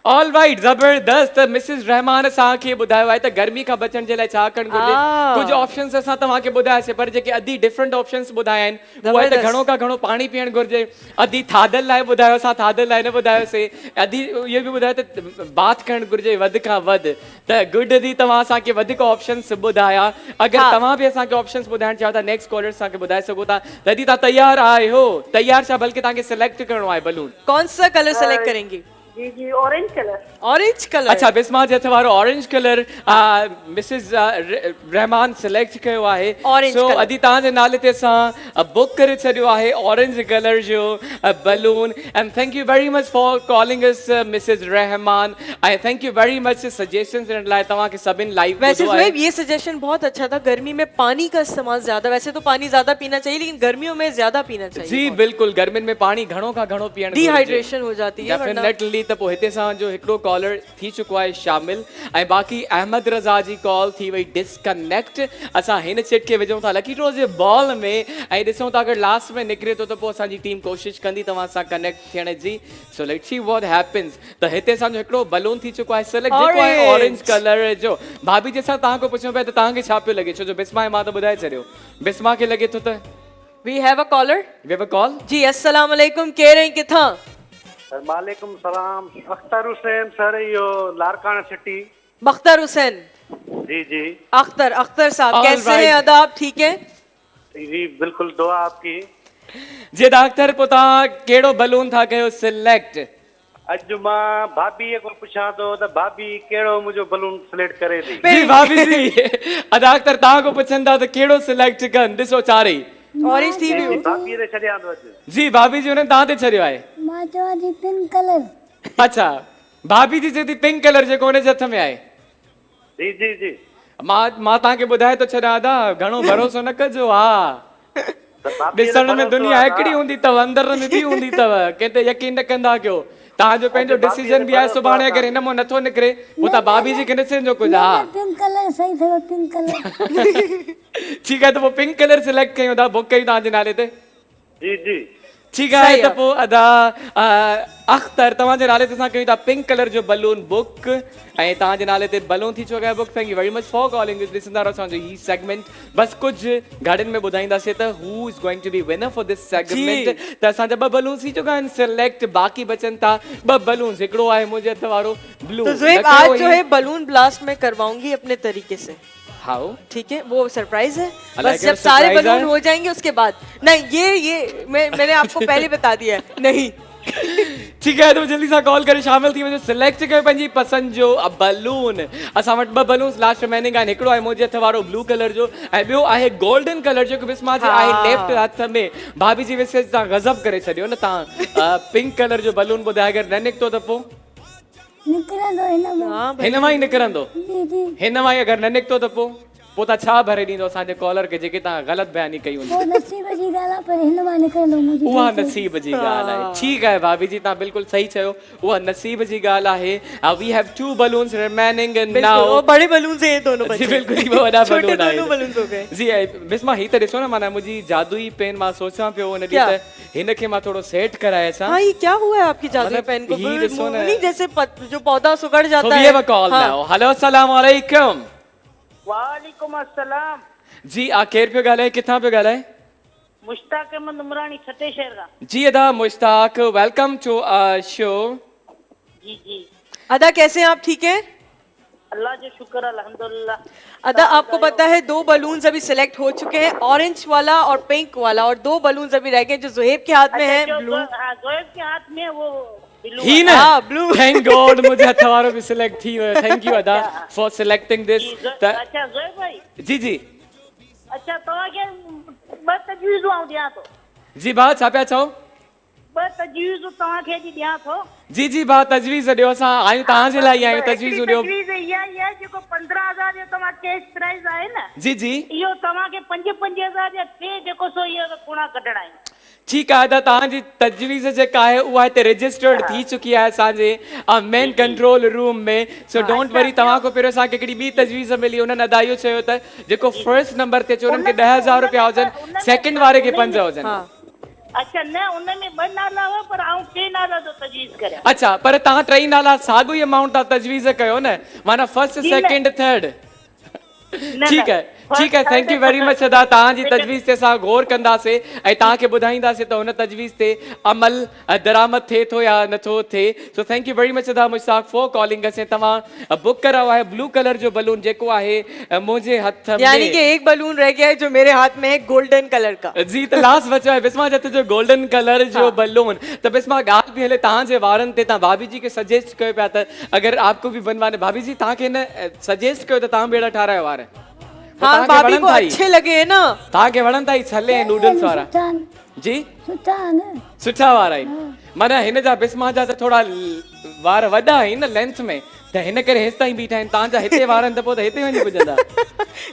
ऑल राइट, ज़बरदस्त। मिसिस रहमान असांखे ॿुधायो आहे त गर्मी खां बचण जे लाइ छा करणु घुरिजे। कुझु ऑप्शंस असां तव्हांखे ॿुधायासीं, पर जेके अधी डिफरेंट ऑप्शंस ॿुधाया आहिनि उहे त ज़बरदस्त। घणो खां घणो पाणी पीअणु घुरिजे। अधी थाधल लाइ ॿुधायो, असां थाधल लाइ न ॿुधायोसीं। अधी इहो बि ॿुधायो त बाथ करणु घुरिजे वधि खां वधि। त गुड अदी, तव्हां असांखे वधीक ऑप्शंस ॿुधाया। अगरि तव्हां बि असांखे ऑप्शंस ॿुधाइणु चाहियो था नेक्स्ट कॉलर असांखे ॿुधाए सघो था। त अदी तव्हां तयार आहियो? तयार छा, बल्कि तव्हांखे सिलेक्ट करिणो आहे बलून। कौन सा कलर सेलेक्ट करेंगी? जी जी ऑरेंज कलर। Orange colour. अच्छा, बिस्मा जे हथ वारो orange colour Mrs Rahman select कयो आहे। Orange सो color. अदी तव्हांजे नाले ते असां बुक करे छॾियो आहे ऑरेंज कलर जो balloon. And thank you very much for calling us Mrs Rahman. ऐं thank you very much suggestions ॾियण लाइ। तव्हांखे सभिनि लाइव वैसे ज़ुहैब ये सजेशन बहुत अच्छा था, गर्मी में पानी का इस्तेमाल ज्यादा, वैसे तो पानी ज्यादा पीना चाहिए लेकिन गर्मियों में ज्यादा पीना चाहिए। जी बिल्कुल, गर्मियुनि में पाणी घणो खां घणो पीअणु घुरिजे। डिहाइड्रेशन हो जाती है वरना। डेफिनेटली। त पोइ हिते असांजो हिकिड़ो कॉलर थी चुको आहे शामिल, ऐं बाक़ी अहमद रज़ा जी कॉल थी वई डिस्कनेक्ट। असां हिन चिट खे विझूं था लकी ड्रॉ जे बॉल में, ऐं ॾिसूं था अगरि लास्ट में निकिरे थो त पोइ असांजी टीम कोशिशि कंदी तव्हां सां कनेक्ट थियण जी। So let's see what happens. त हिते असांजो हिकिड़ो बलून थी चुको आहे सिलेक्ट, जेको आहे ऑरेंज कलर जो। भाभी जंहिंसां तव्हां खां पुछूं पिया त तव्हांखे छा पियो लॻे, छो जो बिस्मा मां त ॿुधाए छॾियो, बिस्मा खे लॻे थो त we have a caller. We have a call. जी अस्सलाम वालेकुम, कह रहे हैं किथां? वालेकुम सलाम। अख्तर हुसैन सर, यो लारकाना सिटी। बख्तर हुसैन। जी जी अख्तर साहब, All कैसे right. हैं आदाब? ठीक है जी, बिल्कुल दुआ आपकी। जे डॉक्टर पोइ तव्हां कहिड़ो बलून था कयो सिलेक्ट? अॼु मां भाभीअ खां पुछां थो त भाभी कहिड़ो मुंहिंजो बलून सिलेक्ट करे थी। जी भाभी जी, डॉक्टर तव्हां खां पुछनि था त कहिड़ो सिलेक्ट कनि। ॾिसो चारई ऑरेंज थी जी, हुई। भाभीअ ते छॾियां थो अॼु। जी भाभी जी हुननि तव्हां ते छॾियो आहे। मां चवां थी पिंक कलर। अच्छा, भाभी जी चए थी पिंक कलर जेको हुनजे हथ में आहे। जी जी जी। मां तव्हांखे ॿुधाए थो छॾियां दा, घणो भरोसो न कजो। हा, त भाभीअ ते ॾिसण में भरोसो दुनिया आहे हिकिड़ी ना? हूंदी अथव, अंदर में ॿी हूंदी अथव। कंहिं ते यकीन न कंदा कयो। तव्हांजो पंहिंजो भाभीअ डिसीजन ते बि आहे, भरोसो सुभाणे आहे अगरि हिन मां नथो निकिरे पोइ त भाभी जी खे ॾिसण जो कुझु। हा पिंक कलर सही अथव, पिंक कलर। ठीकु आहे, त पोइ पिंक कलर सिलेक्ट कयूं था, बुक कयूं तव्हांजे नाले ते। जी जी। ठीक आहे सही त आहे। पोइ अदा अख्तर तव्हांजे नाले ते असां कयूं था पिंक कलर जो बलून बुक ऐं तव्हांजे नाले ते बलून थी चुका आहे book. Thank you very much for calling ॾिसंदा रहो असांजो ही सेगमेंट। बस कुझु घड़ियुनि में ॿुधाईंदासीं त who is going to be winner for this segment. त असांजा ॿ बलून्स थी चुका आहिनि सिलेक्ट, बाक़ी बचनि था ॿ बलून्स। हिकिड़ो आहे मुंहिंजे हथ वारो ब्लू। तो जोएब आज जो है बलून ब्लास्ट मैं करवाऊंगी अपने तरीके से, हाउ ठीक है? वो सरप्राइज है। अल्लाह बस का जब सारे surprise बलून है। हो जाएंगे उसके बाद नहीं, ये मैंने आपको पहले बता दिया है। नहीं ठीक है तो जल्दी सां कॉल करे शामिल थी वञो, सिलेक्ट कयो पंहिंजी पसंदि जो बलून। असां वटि ॿ बलून्स लास्ट रिमेनिंग आहिनि। हिकिड़ो आहे मुंहिंजे हथ वारो ब्लू कलर जो ऐं ॿियो आहे गोल्डन कलर जो, बिस्मा जे आहे लेफ्ट हथ में। भाभी जी वैसे तव्हां गज़ब करे छॾियो न, तव्हां पिंक कलर जो बलून ॿुधाए अगरि न निकितो त पोइ निकिरंदो हिन में। हाँ हिन मां ई निकिरंदो। जी जी हिन मां ई अगरि न निकितो त पोइ तव्हां छा भरे ॾींदो असांजे कॉलर खे जेके तव्हां ग़लति बयानी कई हूंदी? वो नसीब जी ॻाल्हि आहे, पर हिन मां निकिरंदो मुंहिंजी उहा दिलि से। नसीब जी ॻाल्हि आहे। ठीकु आहे भाभी जी, तव्हां बिल्कुलु सही चयो, उहा नसीब जी ॻाल्हि आहे। We have 2 balloons remaining and बिल्कुल, now वो बड़े बलून से ये दोनों जी बचे। बिल्कुल ही वो वॾा छोटे बलून दोनों आहिनि। बलून्स हो गए। जी बिस्मा ही त ॾिसो न, माना मुंहिंजी जादुई पेन मां सोचां पियो उन ॾींहुं क्या? त हिन खे मां थोरो सेट कराए असां। हाँ, ये क्या हुआ है आपकी जादुई मतलब पेन को? ही ॾिसो न। नहीं जैसे जो पौधा सुगड़ So जाता we है। have a call हाँ। now. Hello, अस्सलाम वालेकुम। वालेकुम अस्सलाम। जी केरु पियो ॻाल्हाए, किथां पियो ॻाल्हाए? मुश्ताक अहमद उमरानी छठे शहर का। जी अदा मुश्ताक, वेलकम टू शो। जी जी, अदा कैसे हैं आप? ठीक है अल्लाह जो शुक्र अल्हम्दुलिल्लाह। अदा, आपको पता है 2 बलून्स अभी सिलेक्ट हो चुके हैं, ऑरेंज वाला और पिंक वाला, और 2 बलून्स अभी रह गए जो जोहेब के हाथ में है ब्लू। हाँ, जोएब के हाथ में वो ब्लू ही है। न हाँ, blue। थैंक गॉड मुंहिंजे हथ वारो बि सिलेक्ट थी वियो। थैंक यू अदा फॉर सिलेक्टिंग दिस। अच्छा जोएब भाई, जी जी अच्छा तव्हांखे ॿ तजवीज़ूं आऊं ॾियां थो। जी भाउ छा पिया चओ? 2 तजवीज़ूं तव्हांखे अॼु ॾियां थो। जी जी भाउ तजवीज़ ॾियो, असां आहियूं तव्हांजे लाइ ई आहियूं, तजवीज़ूं ॾियो। तजवीज़ इहा ई आहे जेको 15,000 जो तव्हां कैश प्राइज़ आहे न, जी जी इहो तव्हांखे 5,000 जा 3 जेको सो इहो कुणा कढणा आहिनि। ठीकु आहे, त तव्हांजी तजवीज़ जेका आहे उहा हिते रजिस्टर्ड थी चुकी आहे असांजे मेन कंट्रोल रूम में। सो डोंट वरी, तव्हां खां पहिरियों असांखे हिकिड़ी ॿी तजवीज़ मिली, उन्हनि अदा इहो चयो त जेको फर्स्ट नंबर ते अचे उन्हनि खे 10,000 रुपया हुजनि, सेकंड वारे खे 5 हुजनि। हाँ। अच्छा न, उन में 2 नाला हुआ पर आऊं 3 नाला जो तजवीज़ करियां। अच्छा, पर तव्हां 3 नाला साॻियो ई अमाउंट तव्हां तजवीज़ कयो न, माना फर्स्ट जी, न। Second third. न, ठीकु आहे, ठीकु आहे, थैंक यू वेरी मच अदा। तव्हांजी तजवीज़ ते असां गौर कंदासीं ऐं तव्हांखे ॿुधाईंदासीं त हुन तजवीज़ ते अमल दरामद थिए थो या नथो थिए। So thank you very much अदा मुश्ताक फॉर कॉलिंग अस। तव्हां बुक करायो आहे ब्लू कलर जो बलून जेको आहे मुंहिंजे हथ में। यानी कि एक बलून रह गया है जो मेरे हाथ में है गोल्डन कलर का। जी त लास्ट बचो आहे बिस्मा जे हथ जो गोल्डन कलर जो बलून। त बिस्मा ॻाल्हि बि हले तव्हांजे वारनि ते, तव्हां भाभी जी खे सजेस्ट कयो पिया त अगरि आपको बि बनवाने, भाभी जी तव्हांखे न सजेस्ट कयो त तव्हां बि अहिड़ा ठारायो वार। हाँ, भाभी को अच्छे लगे है ना। तव्हांखे वणनि था ई छले ऐं नूडल्स वारा? सुठा आहिनि, जी सुठा आहिनि। सुठा वारा आहिनि, माना हिन जा बिस्मा जा त थोरा वार वॾा आहिनि न लेंथ में, त हिन करे हेसि ताईं बीठा आहिनि। तव्हांजा हिते वार आहिनि त पोइ त हिते वञी पुॼंदा।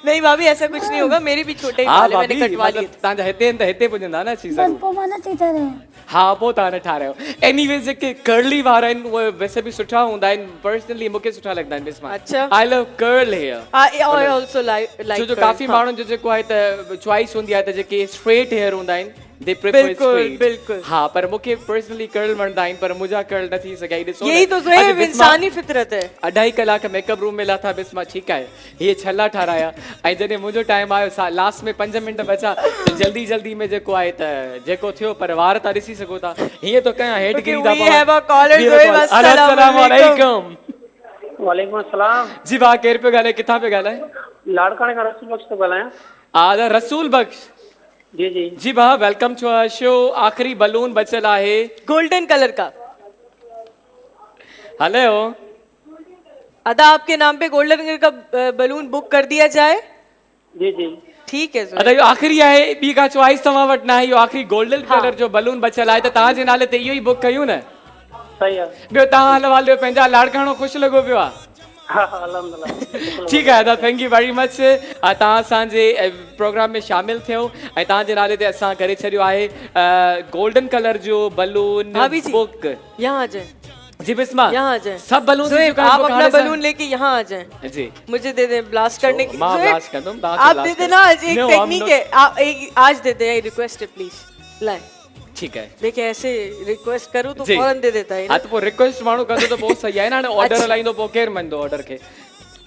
नहीं भाभी ऐसा कुछ नहीं होगा, मेरे भी छोटे ही हा बाल है, मैंने भाभी, कटवा लिए। मतिलबु तव्हांजा हिते आहिनि त हिते पुॼंदा न अची बस ज़रूरु। पोइ मां नथी ठाहियां। हा पोइ तव्हां न ठारायो। एनीवेज़ जेके कर्ली वार आहिनि उहे वैसे बि सुठा हूंदा आहिनि, पर्सनली मूंखे सुठा लॻंदा आहिनि बिस्मा। अच्छा। I love curl hair. I also like छो जो काफ़ी माण्हुनि जो जेको आहे त चॉइस हूंदी आहे त जेके स्ट्रेट हेयर हूंदा आहिनि दे प्रेफर बिल्कुल, स्ट्रेट। बिल्कुल। हा पर मूंखे पर्सनली कर्ल वणंदा आहिनि, पर मुंहिंजा कर्ल न थी सघिया। ॾिसो यही तो जोएब इंसानी फितरत है। 2.5 कलाक मेकअप रूम में लाथा बिस्मा, ठीकु आहे हीअ छला ठाराया ऐं जॾहिं मुंहिंजो टाइम आयो लास्ट में 5 मिंट बचा त जल्दी जल्दी में जेको आहे त जेको थियो, पर वार तव्हां ॾिसी सघो था हीअं तो कयां हेठि Okay, गिरी था we have a caller, We have a Zoeb, call. अस्सलाम वालेकुम। वालेकुम अस्सलाम। जी भाउ केरु पियो ॻाल्हाए, किथां पियो ॻाल्हाए? लाड़काणे खां रसूल बख्श थो ॻाल्हायां। आदा रसूल बख्श। जी जी जी भाउ वेलकम टू आवर शो। आख़िरी बलून बचल आहे गोल्डन कलर का। हेलो अदा आपके नाम पे गोल्डन कलर का बलून बुक कर दिया जाए। जी जी ठीक है जोएब। अदा इहो आख़िरी आहे, ॿी का चॉइस तव्हां वटि न आहे, इहो आख़िरी गोल्डन कलर जो बलून बचल आहे त तव्हांजे नाले ते इहो ई बुक कयूं न। सही आहे। ॿियो तव्हां हल वाल पंहिंजा लाड़काणो ख़ुशि लॻो पियो आहे? हा हा अल्हम्दुलिल्लाह। ठीकु आहे दादा, थैंक यू वेरी मच। तव्हां असांजे प्रोग्राम में शामिल थियो ऐं तव्हांजे नाले ते असां करे छॾियो आहे गोल्डन कलर जो बलून भाभी जी, बुक। यहाँ आ जाए। जी बिस्मा यहाँ आ जाए। सब बलून से जोएब, चुका है आप बुक अपना हाणे सां? बलून लेके यहाँ आ जाए। जी मुझे दे दे ब्लास्ट करने की। मां जोएब, ब्लास्ट कर दूं, आप दे देना, आज एक No, I'm टेक्निक not- है, आप एक आज दे दे, आई रिक्वेस्ट है प्लीज। लाए ठीक है देखिए ऐसे रिक्वेस्ट करूँ तो जी। फौरन दे देता है हाँ तो पोइ रिक्वेस्ट माण्हू कंदो त बहुत सही आहे न ऑर्डर अच्छा। हलाईंदो पोइ केरु मञंदो ऑर्डर खे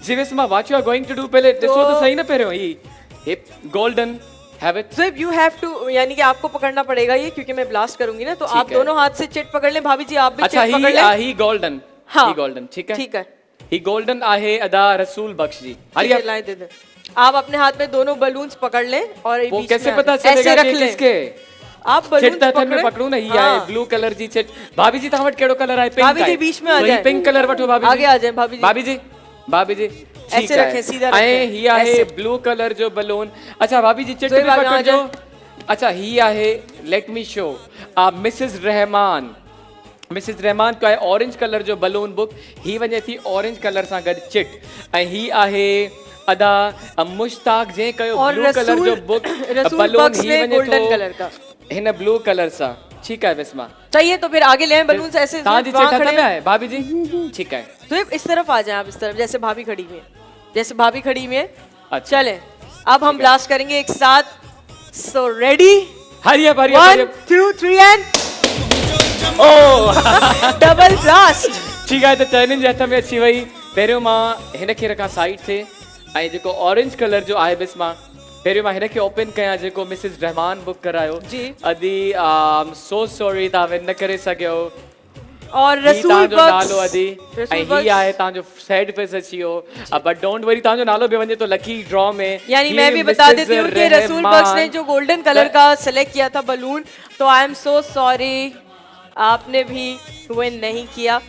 जी Bisma what you are going to do पहले ॾिसो त सही न पहिरियों ही golden habit Zoeb, you have to, यानी कि आपको पकड़ना पड़ेगा ये, क्योंकि मैं ब्लास्ट करूंगी ना, तो आप है। दोनों हाथ से चिट पकड़ लें। भाभी जी आप भी अच्छा चिट पकड़ लें। ही गोल्डन हाँ। ही गोल्डन ठीक है ठीक है। ही गोल्डन आहे अदा रसूल बख्श जी ठीक है, हरिया लाए दे दे। आप अपने हाथ में दोनों बलून्स पकड़ लें और ये वो बीच कैसे में पता ऐसे चलेगा रख कि लें। किसके आप चिट बलून्स त हथनि में पकड़े। पकड़ू न ही हाँ। आहे ब्लू कलर जी चिट भाभी जी तव्हां वटि कहिड़ो कलर आहे पिंक भाभी जी बीच में आ जाए। पिंक कलर वठो भाभी आगे आ जाए भाभी जी। भाभी जी ऐसे ठीक है। रखें, सीधा ऐं रखें। ही आहे ऐसे। ब्लू कलर जो बलून अच्छा भाभी जी चिट जोई बि भाभी आ पकड़जो जाए। अच्छा ही आहे let me show Mrs Rahman तो आहे ऑरेंज कलर जो बलून बुक ही वञे थी ऑरेंज कलर सां गॾु चिट ऐं ही आहे अदा मुश्ताक जंहिं कयो और ब्लू कलर जो रसूल- बुक रसूल बलून बक्स ही ने वञे golden थो कलर का। हिन ब्लू कलर सां ठीक है विस्मा चाहिए तो फिर आगे ले आएं बलून्स ऐसे। तव्हांजी वहाँ चिट हथ खड़े में हैं। आहे भाभी जी ठीक है तो इस तरफ आ जाएं आप, इस तरफ, जैसे भाभी खड़ी हुई है, जैसे भाभी खड़ी हुई है। अच्छा। चलें अब हम ब्लास्ट करेंगे एक साथ। सो रेडी, हरिया 1 2 3 एंड ओ डबल ब्लास्ट। ठीक आहे त चइनिनि जे हथ में अची वई पहिरियों मां हिन खे रखां साइड ते ऐं जेको ऑरेंज कलर जो आहे बिस्मा पहिरियों मां हिन खे ओपन कयां जेको मिसिस रहमान बुक करायो जी। अदी सो सॉरी तव्हां विन न करे सघियो और ही रसूल तव्हांजो नालो बक्स, अदी रसूल ऐं ही बक्स। आहे तव्हांजो साइड फेस अची वियो बट डोंट वरी तव्हांजो नालो बि वञे तो लकी ड्रॉ में यानी ही मैं भी बता मिसिस देती हूँ कि रसूल बक्स ने रहमान। जो गोल्डन कलर का सिलेक्ट किया था बलून, तो आई एम सो सॉरी, आपने भी विन नहीं किया।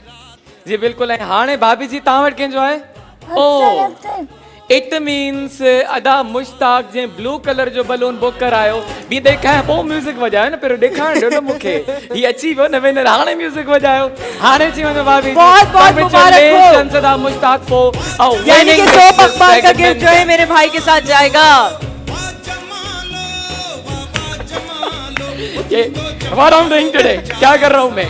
जी बिल्कुल ऐं हाणे भाभी जी तव्हां वटि कंहिंजो आहे अक्सर ओ अक्सर इट मीन्स अदा मुश्ताक जे ब्लू कलर जो बलून बुक करायो बि ॾेखारियो पोइ म्यूज़िक वॼायो न पहिरियों ॾेखारण ॾियो न मूंखे ही अची वियो न विनर हाणे म्यूज़िक वॼायो हाणे अची वञो भाभी जी। बहुत बहुत मुबारक हो। Congratulations अदा मुश्ताक फॉर यानी कि 100 अखबार का गिफ्ट जो है मेरे भाई के साथ जाएगा। What I'm doing today? क्या कर रहा हूँ मैं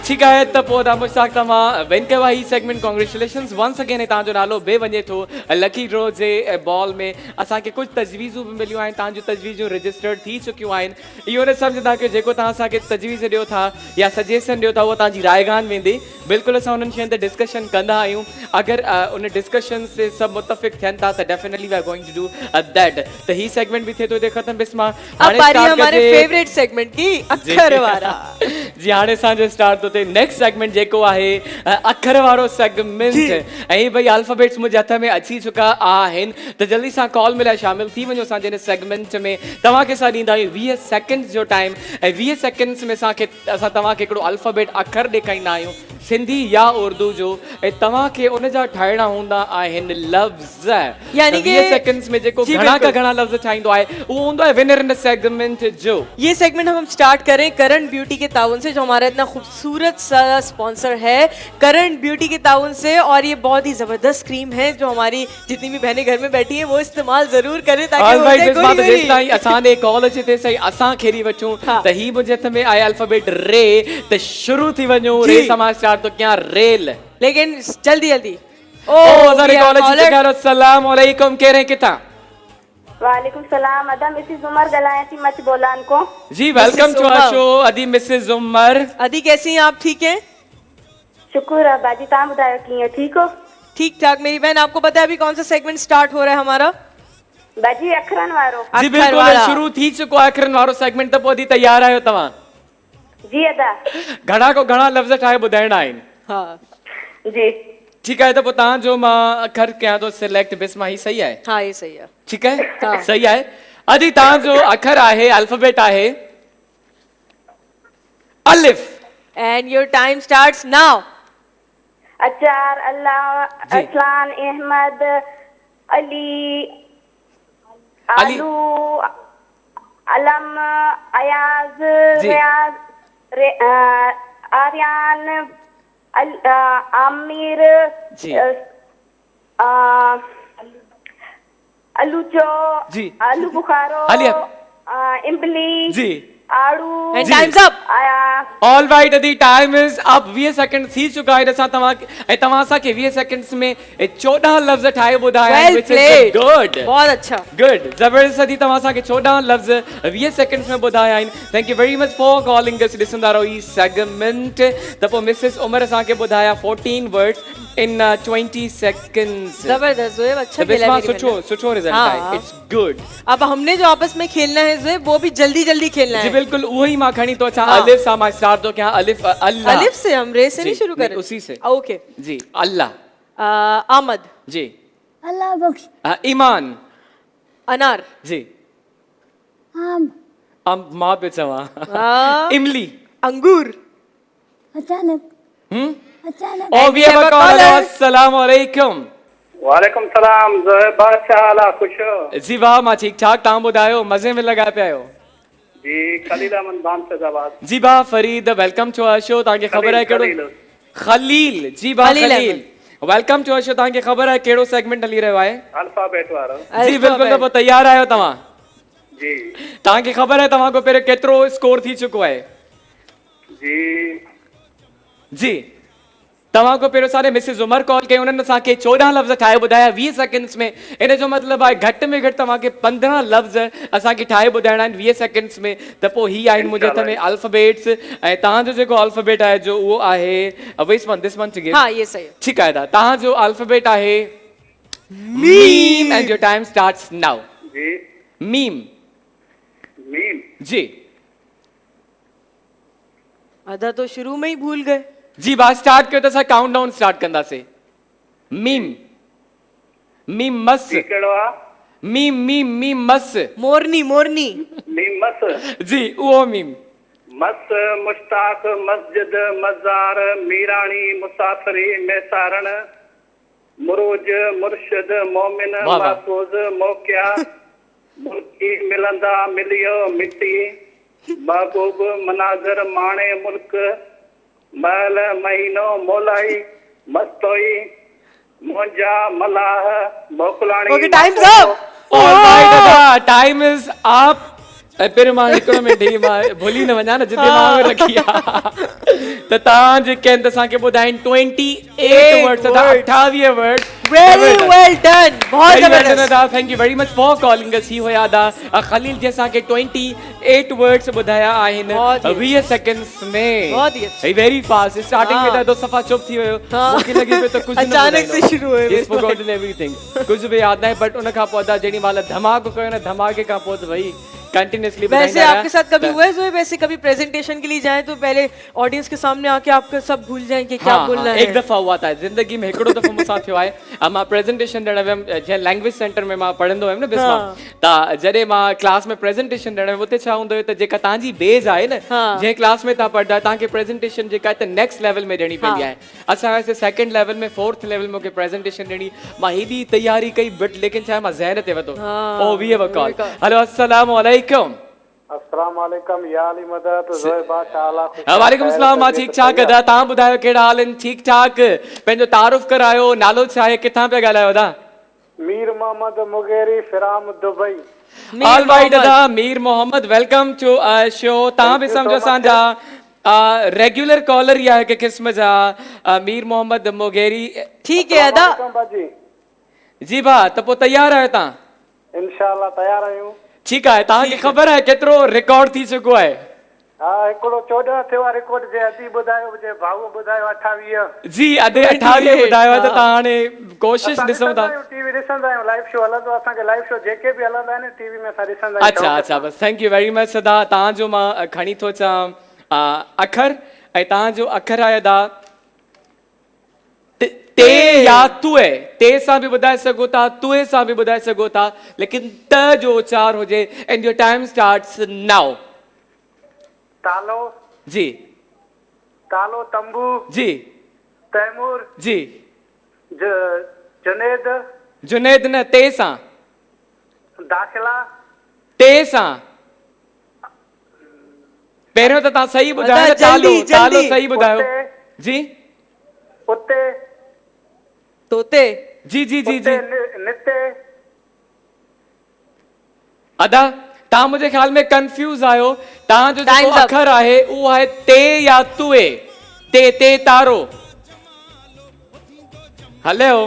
ठीक है त पोइ दा मुश्ताक तव्हां विन कयो आहे ही सेगमेंट कॉन्ग्रेचुलेशंस वंस अगेन ऐं तव्हांजो नालो बि वञे थो लकी ड्रॉ जे बॉल में असांखे कुझु तजवीज़ूं बि मिलियूं आहिनि तव्हांजूं तजवीज़ूं रजिस्टर्ड थी चुकियूं आहिनि इहो न सम्झंदा कि जेको तव्हां असांखे तजवीज़ ॾियो था या सजेशन ॾियो था उहो तव्हांजी रायगान वेंदी बिल्कुलु असां उन्हनि शयुनि ते डिस्कशन कंदा आहियूं अगरि उन डिस्कशन से सभु मुतफ़िक़ थियनि था त definitely we are going to do that त ही सेगमेंट बि थिए थो हिते ख़तमु बिस्मा अब बारी हमारे फेवरेट सेगमेंट की, अखर वारा। जी हाणे असांजो स्टार्ट थो थिए नेक्स्ट सेगमेंट जेको आहे अखर वारो सेगमेंट ऐं भई अल्फाबेट्स मुंहिंजे हथ में अची चुका आहिनि त जल्दी सां कॉल मिलाए शामिल थी वञो असांजे हिन सेगमेंट में तव्हांखे असां ॾींदा आहियूं 20 सेकंड्स जो टाइम ऐं 20 सेकंड्स में असां तव्हांखे हिकिड़ो अल्फाबेट अखर ॾेखारींदा आहियूं सिंधी या उर्दू जो ऐं तव्हांखे उन जा ठाहिणा हूंदा आहिनि लफ़्ज़ यानी कि 20 सेकंड्स में जेको जी, घणा का बिल्कुल। घणा लफ़्ज़ ठाहींदो आहे उहो हूंदो आहे विनर इन सेगमेंट जो ये सेगमेंट हम स्टार्ट करें करंट ब्यूटी के ताउन से, जो हमारा इतना खूबसूरत सा स्पॉन्सर है करंट ब्यूटी के ताउन से। और ये बहुत ही जबरदस्त क्रीम है जो हमारी जितनी भी बहनें घर में बैठी हैं वो इस्तेमाल जरूर करें ताकि ऑल हो राइट जाए बिस्मा गोरी त गोरी। जेसि ताईं असांजे कॉल अचे तेसि ताईं असां खेरी वठूं हाँ। त ही मुंहिंजे हथ में आहे अल्फाबेट रे त शुरू थी वञूं जी। रे समाज स्टार्ट तो क्या रेल लेकिन जल्दी जल्दी। ओ असांजे कॉल अची चुका आहिनि अस्सलाम वालेकुम कहिड़े हैं किथां वालेकुम सलाम अदा मिसिस उमर ॻाल्हायां थी मच बोलान को। जी welcome to our Umar. Show अदी मिसेस उमर अदी कैसी हैं आप, ठीक हैं? शुक्र आहे बाजी, तव्हां ॿुधायो कीअं, ठीक हो? ठीक ठाक मेरी बहन। आपको पता है अभी कौन सा सेगमेंट स्टार्ट हो रहा है हमारा? बाजी अखरनि वारो। जी अखर बिल्कुलु वारा। शुरू थी चुको आहे अखरनि वारो सेगमेंट त पोइ अदी तयार आहियो तव्हां जी अदा। घणा को घणा लफ़्ज़ ठाहे ॿुधाइणा आहिनि हाँ जी ठीकु आहे त पोइ तव्हांजो मां अखर कयां थो सिलेक्ट बिस्मा ही सही आहे हाँ ये सही है। ठीक है हाँ। सही है अदी तव्हांजो अखर आहे अल्फाबेट आहे अलिफ and your time starts now. अचार अल्लाह जी। असलान अहमद अली अली। आलू अलम अयाज जी। रियाज आर्यान आमिर जी। अलूचो जी। आलू बुखारो हालिया। इमली जी आड़ू एंड टाइम्स अप। आया all right the time is up 20 second थी चुका है असां तव्हां ऐं तव्हां असांखे 20 सेकंड्स में 14 लफ़्ज़ ठाहे ॿुधाया well which is played, good बहुत अच्छा। गुड ज़बरदस्त थी तव्हां असांखे 14 लफ़्ज़ 20 सेकंड्स में ॿुधाया आहिनि thank you very much for calling अस ॾिसंदा रहो ई सेगमेंट त पोइ मिसिस उमर असांखे ॿुधाया 14 वर्ड्स इन 20 सेकंड्स जबरदस्त ज़ोएब, अच्छा त खेला है बिस्मा मेरी सुठो बहन। सुठो रिजल्ट हाँ। आहे इट्स गुड अब हमने जो आपस में खेलना है ज़ोएब वो भी जल्दी जल्दी खेलना जी है। बिल्कुल उहो ई मां खणी थो अचां हाँ। अलिफ सां मां स्टार्ट थो कयां अलिफ अल्लाह अलिफ से हम रे से नहीं जी, शुरू नहीं, करें उसी से। ओके। जी अल्लाह आमद, जी अल्लाह बख्श ईमान अनार, जी आम मां पे चवां इमली अंगूर, अचानक हम्म अचानक और भी have a caller. अस्सलाम वालेकुम वालेकुम सलाम ज़ोहेब भाई छा हाल आहे ख़ुशि हो जी वाह मां ठीक ठाक तव्हां ॿुधायो मज़े में लॻा पिया आहियो जी खलील अहमद बाम सदाबाद जी वाह Farid welcome to our show तव्हांखे ख़बर आहे कहिड़ो खलील जी वाह Khalil Khalil welcome to our show तव्हांखे ख़बर आहे कहिड़ो सेगमेंट हली रहियो आहे अल्फाबेट वारो जी बिल्कुलु त पोइ तयारु आहियो तव्हां जी तव्हांखे ख़बर आहे तव्हां खां पहिरियों केतिरो स्कोर थी चुको आहे जी जी तव्हां खां पहिरियों सारे मिसिस उमर कॉल कई उन्हनि असांखे 14 लफ़्ज़ ठाहे ॿुधाया 20 सेकंड्स में इन जो मतिलबु आहे घटि में घटि तव्हांखे 15 लफ़्ज़ असांखे ठाहे ॿुधाइणा आहिनि 20 सेकंड्स में त पोइ ही आहिनि मुंहिंजे हथ में अल्फ़ाबेट्स ऐं तव्हांजो जेको अल्फ़ाबेट आहे जो उहो आहे दिस वन टू हाँ ये सही है। ठीकु आहे दादा तव्हांजो अल्फ़ाबेट आहे मीम and your time starts now जी मीम मीम जी आधा तो शुरू में ही भूल गए। जी बात स्टार्ट कयो त असां काउंट डाउन स्टार्ट कंदासीं मीम मीम मस जी कहिड़ो आहे मीम मीम मीम मस मोरनी मोरनी, मीम मस जी उहो मीम मस मुश्ताक मस्जिद मज़ार मीराणी मुसाफ़िरी मैसारण मुरूज मुर्शिद मोमिन वाह, वाह। महफूज़ मोकिया मुल्की मिलंदा मिलियो मिटी महबूब मनाज़र माणे मुल्क महल महीनो मोलाई मस्तोई मुंहिंजा मलाह मोकलाणी ओके टाइम्स अप। ऑलराइट दादा टाइम इज अप पहिरियों मां हिकिड़ो मिंट ही मां भुली न वञा न जिते मां रखी आहे त तव्हां जेके आहिनि त असांखे ॿुधाइनि 28 वर्ड्स दादा 28 वर्ड वेरी वेल डन, बहुत जबरदस्त। Thank you very much for calling us ही हुया दा खलील जी असांखे 28 वर्ड्स ॿुधाया आहिनि बहुत ही 20 सेकंड्स में बहुत ही अच्छा। वेरी फास्ट स्टार्टिंग में हाँ। त दो सफ़ा चुप थी वियो हाँ। मूंखे लॻे पियो त कुझु न अचानक से शुरू हुयो He's forgotten everything कुझु बि यादि न आहे बट उन खां पोइ अदा जेॾी महिल धमाको कयो न धमाके खां पोइ त भई कंटिन्यूअसली वैसे आपके साथ कभी हुआ है ज़ोएब, वैसे कभी प्रेजेंटेशन के लिए जाएं तो पहले ऑडियंस के सामने आके आपका सब भूल जाएं कि क्या बोलना है? एक दफ़ा हुआ था ज़िंदगी में हिकिड़ो दफ़ो मूंसां थियो आहे मां प्रेज़ेंटेशन ॾियणु वियमि जीअं लैंग्वेज सेंटर में मां पढ़ंदो हुयमि न बिस्मा त जॾहिं मां क्लास में प्रेज़ेंटेशन ॾियणु हुते छा हूंदो हुयो त जेका तव्हांजी बेस आहे न जंहिं क्लास में तव्हां पढ़ंदा तव्हांखे प्रेज़ेंटेशन जेका आहे त नेक्स्ट लेवल में ॾियणी पवंदी आहे असां वैसे सेकंड लेवल में फोर्थ लेवल में मूंखे प्रेज़ेंटेशन ॾियणी मां हेॾी तयारी कई बट लेकिन छा आहे मां ज़हन ते वरितो ओ we have a call hello अस्सलाम वालेकुम अस्सलाम वालेकुम या अली मदद ज़ोहेब भाई छा हाल आहे वालेकुम सलाम मां ठीक ठाक अदा तव्हां ॿुधायो कहिड़ा हाल आहिनि ठीक ठाक पंहिंजो तारुफ़ करायो नालो छा आहे किथां पिया ॻाल्हायो अदा Mir Mohammad Mugheri from Dubai all right अदा Mir Mohammad welcome to show तव्हां बि सम्झो असांजा रेगुलर कॉलर ई आहे हिकु क़िस्म जा मीर मोहम्मद मुगेरी ठीक है अदा। बाजी जी भाउ त पोइ तयारु आहियो तव्हां इंशाल्लाह तयार आहियूं ठीकु आहे तव्हांखे ख़बर आहे केतिरो रिकॉर्ड थी चुको आहे हा हिकिड़ो 14 थियो आहे रिकॉर्ड जे अदी ॿुधायो जे भाऊ ॿुधायो 28 जी अधे 28 ॿुधायो आहे त तव्हां हाणे कोशिशि ॾिसूं था टीवी ॾिसंदा आहियूं लाइव शो हलंदो आहे असांखे लाइव शो जेके बि हलंदा आहिनि टीवी में असां ॾिसंदा आहियूं अच्छा अच्छा बस थैंक यू वेरी मच सदा तव्हांजो मां खणी थो अचां अखर ऐं तव्हांजो अखर आहे अदा ते या तुए ते सां बि ॿुधाए सघो था तुए सां बि ॿुधाए सघो था लेकिन त जो उचार हुजे and your time starts now तालो जी तालो तंबू जी तैमूर जी जुनेद जुनेद न ते सां दाखिला ते सां पहिरियों त तव्हां सही ॿुधायो न तालो जल्दी, तालो जल्दी। सही ॿुधायो जी उते तोते, जी जी जी जी निते अदा तव्हां मुंहिंजे ख़्याल में कंफ्यूज आहियो तव्हांजो जेको Time's up. अखर आहे उहो आहे ते या तुए ते तारो हलियो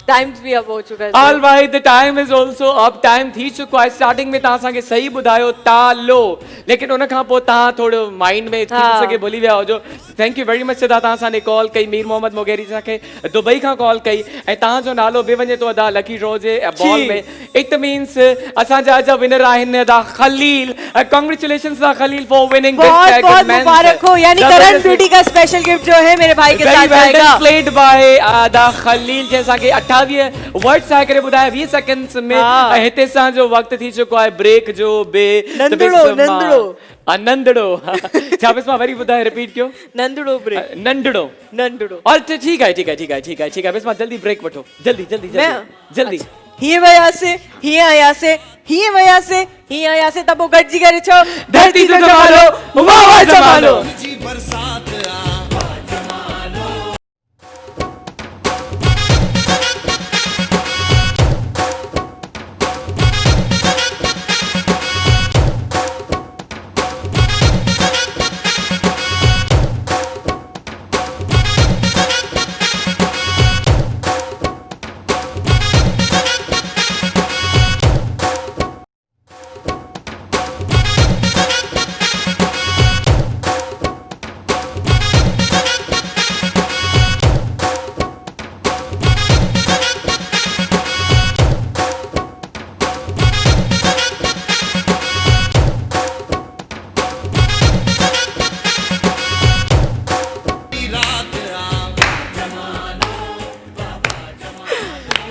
टाइम्स भी अब हो चुका है all right the time is also अब टाइम थी चुको आहे स्टार्टिंग में तव्हां असांखे सही ॿुधायो तालो लेकिन उन खां पोइ तव्हां थोरो माइंड में थी हाँ। सघे भुली विया हुजो थैंक यू वेरी मच तव्हां असांखे कॉल कई मीर मोहम्मद मोगेरी असांखे दुबई खां कॉल कई ऐं तव्हांजो नालो बि वञे थो अदा लकी ड्रॉ जे बॉल में इट मींस असांजा अॼु विनर आहिनि अदा खलील कांग्रेचुलेशंस अदा खलील फॉर विनिंग बहुत बहुत मुबारक हो यानी करण ब्यूटी का स्पेशल गिफ्ट जो है मेरे भाई के साथ जाएगा प्लेड बाय अदा खलील जैसा कि 28 वर्ड्स आहे करे ॿुधाए 20 सेकंड्स में हाँ। ऐं हिते सां जो वक्त थी चुको आहे ब्रेक जो बे नंदड़ो छा बिस्मा वरी ॿुधाए रिपीट कयो नंदड़ो ब्रेक नंदड़ो नंदड़ो और ठीक है बिस्मा जल्दी ब्रेक वठो जल्दी जल्दी जल्दी हीअं वयासीं हीअं आयासीं हीअं वयासीं हीअं आयासीं त पोइ गॾिजी करे छो धरती जो जमालो वाह वाह Jamalo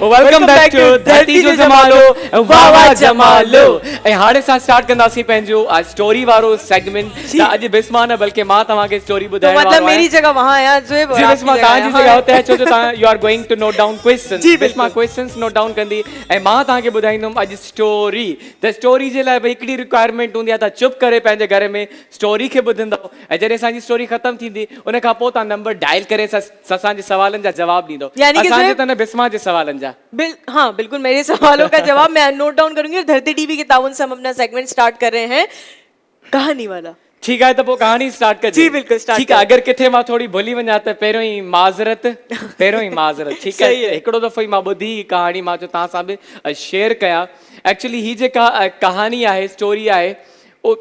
welcome back to Dharti जो जमालो वाह वाह जमालो ऐं हाणे असां स्टार्ट कंदासीं पंहिंजो स्टोरी वारो सेगमेंट त अॼु बिस्मा न बल्कि मां तव्हांखे स्टोरी तो ॿुधाइण मतलब वारो मेरी आहियां जगह वहां है ज़ुएब जी बिस्मा तव्हांजी जॻह हुते आहे छो जो तव्हां you are going to note down question जी, बिस्मा बिल्कुल। क्वेश्चन्स नोट डाउन कंदी ऐं मां तव्हांखे ॿुधाईंदुमि अॼु स्टोरी त स्टोरी जे लाइ भई हिकिड़ी रिक्वायरमेंट हूंदी आहे त चुप करे पंहिंजे घर में स्टोरी खे ॿुधंदव ऐं जॾहिं असांजी स्टोरी ख़तम थींदी उन खां पोइ तव्हां नंबर डायल करे असांजे सवालनि जा जवाब ॾींदो यानी कि असांजे ज़ुएब- त न बिस्मा जे सवालनि जा हाँ बिल्कुल मेरे सवालों का जवाब मैं नोट डाउन करूंगी और धरती टीवी के ताउन से हम अपना सेगमेंट स्टार्ट कर रहे हैं कहानी वाला ठीक है तो पोइ कहानी स्टार्ट कर जी, बिल्कुल, start ठीक है अगर किथे मां थोड़ी भुली वञा त पहिरियों ई माज़रत ठीक है सही है। हिकिड़ो दफ़ो ई मां ॿुधी कहानी मां चयो तव्हां सां बि शेयर कयां एक्चुअली ही जेका कहानी आहे स्टोरी आहे ओ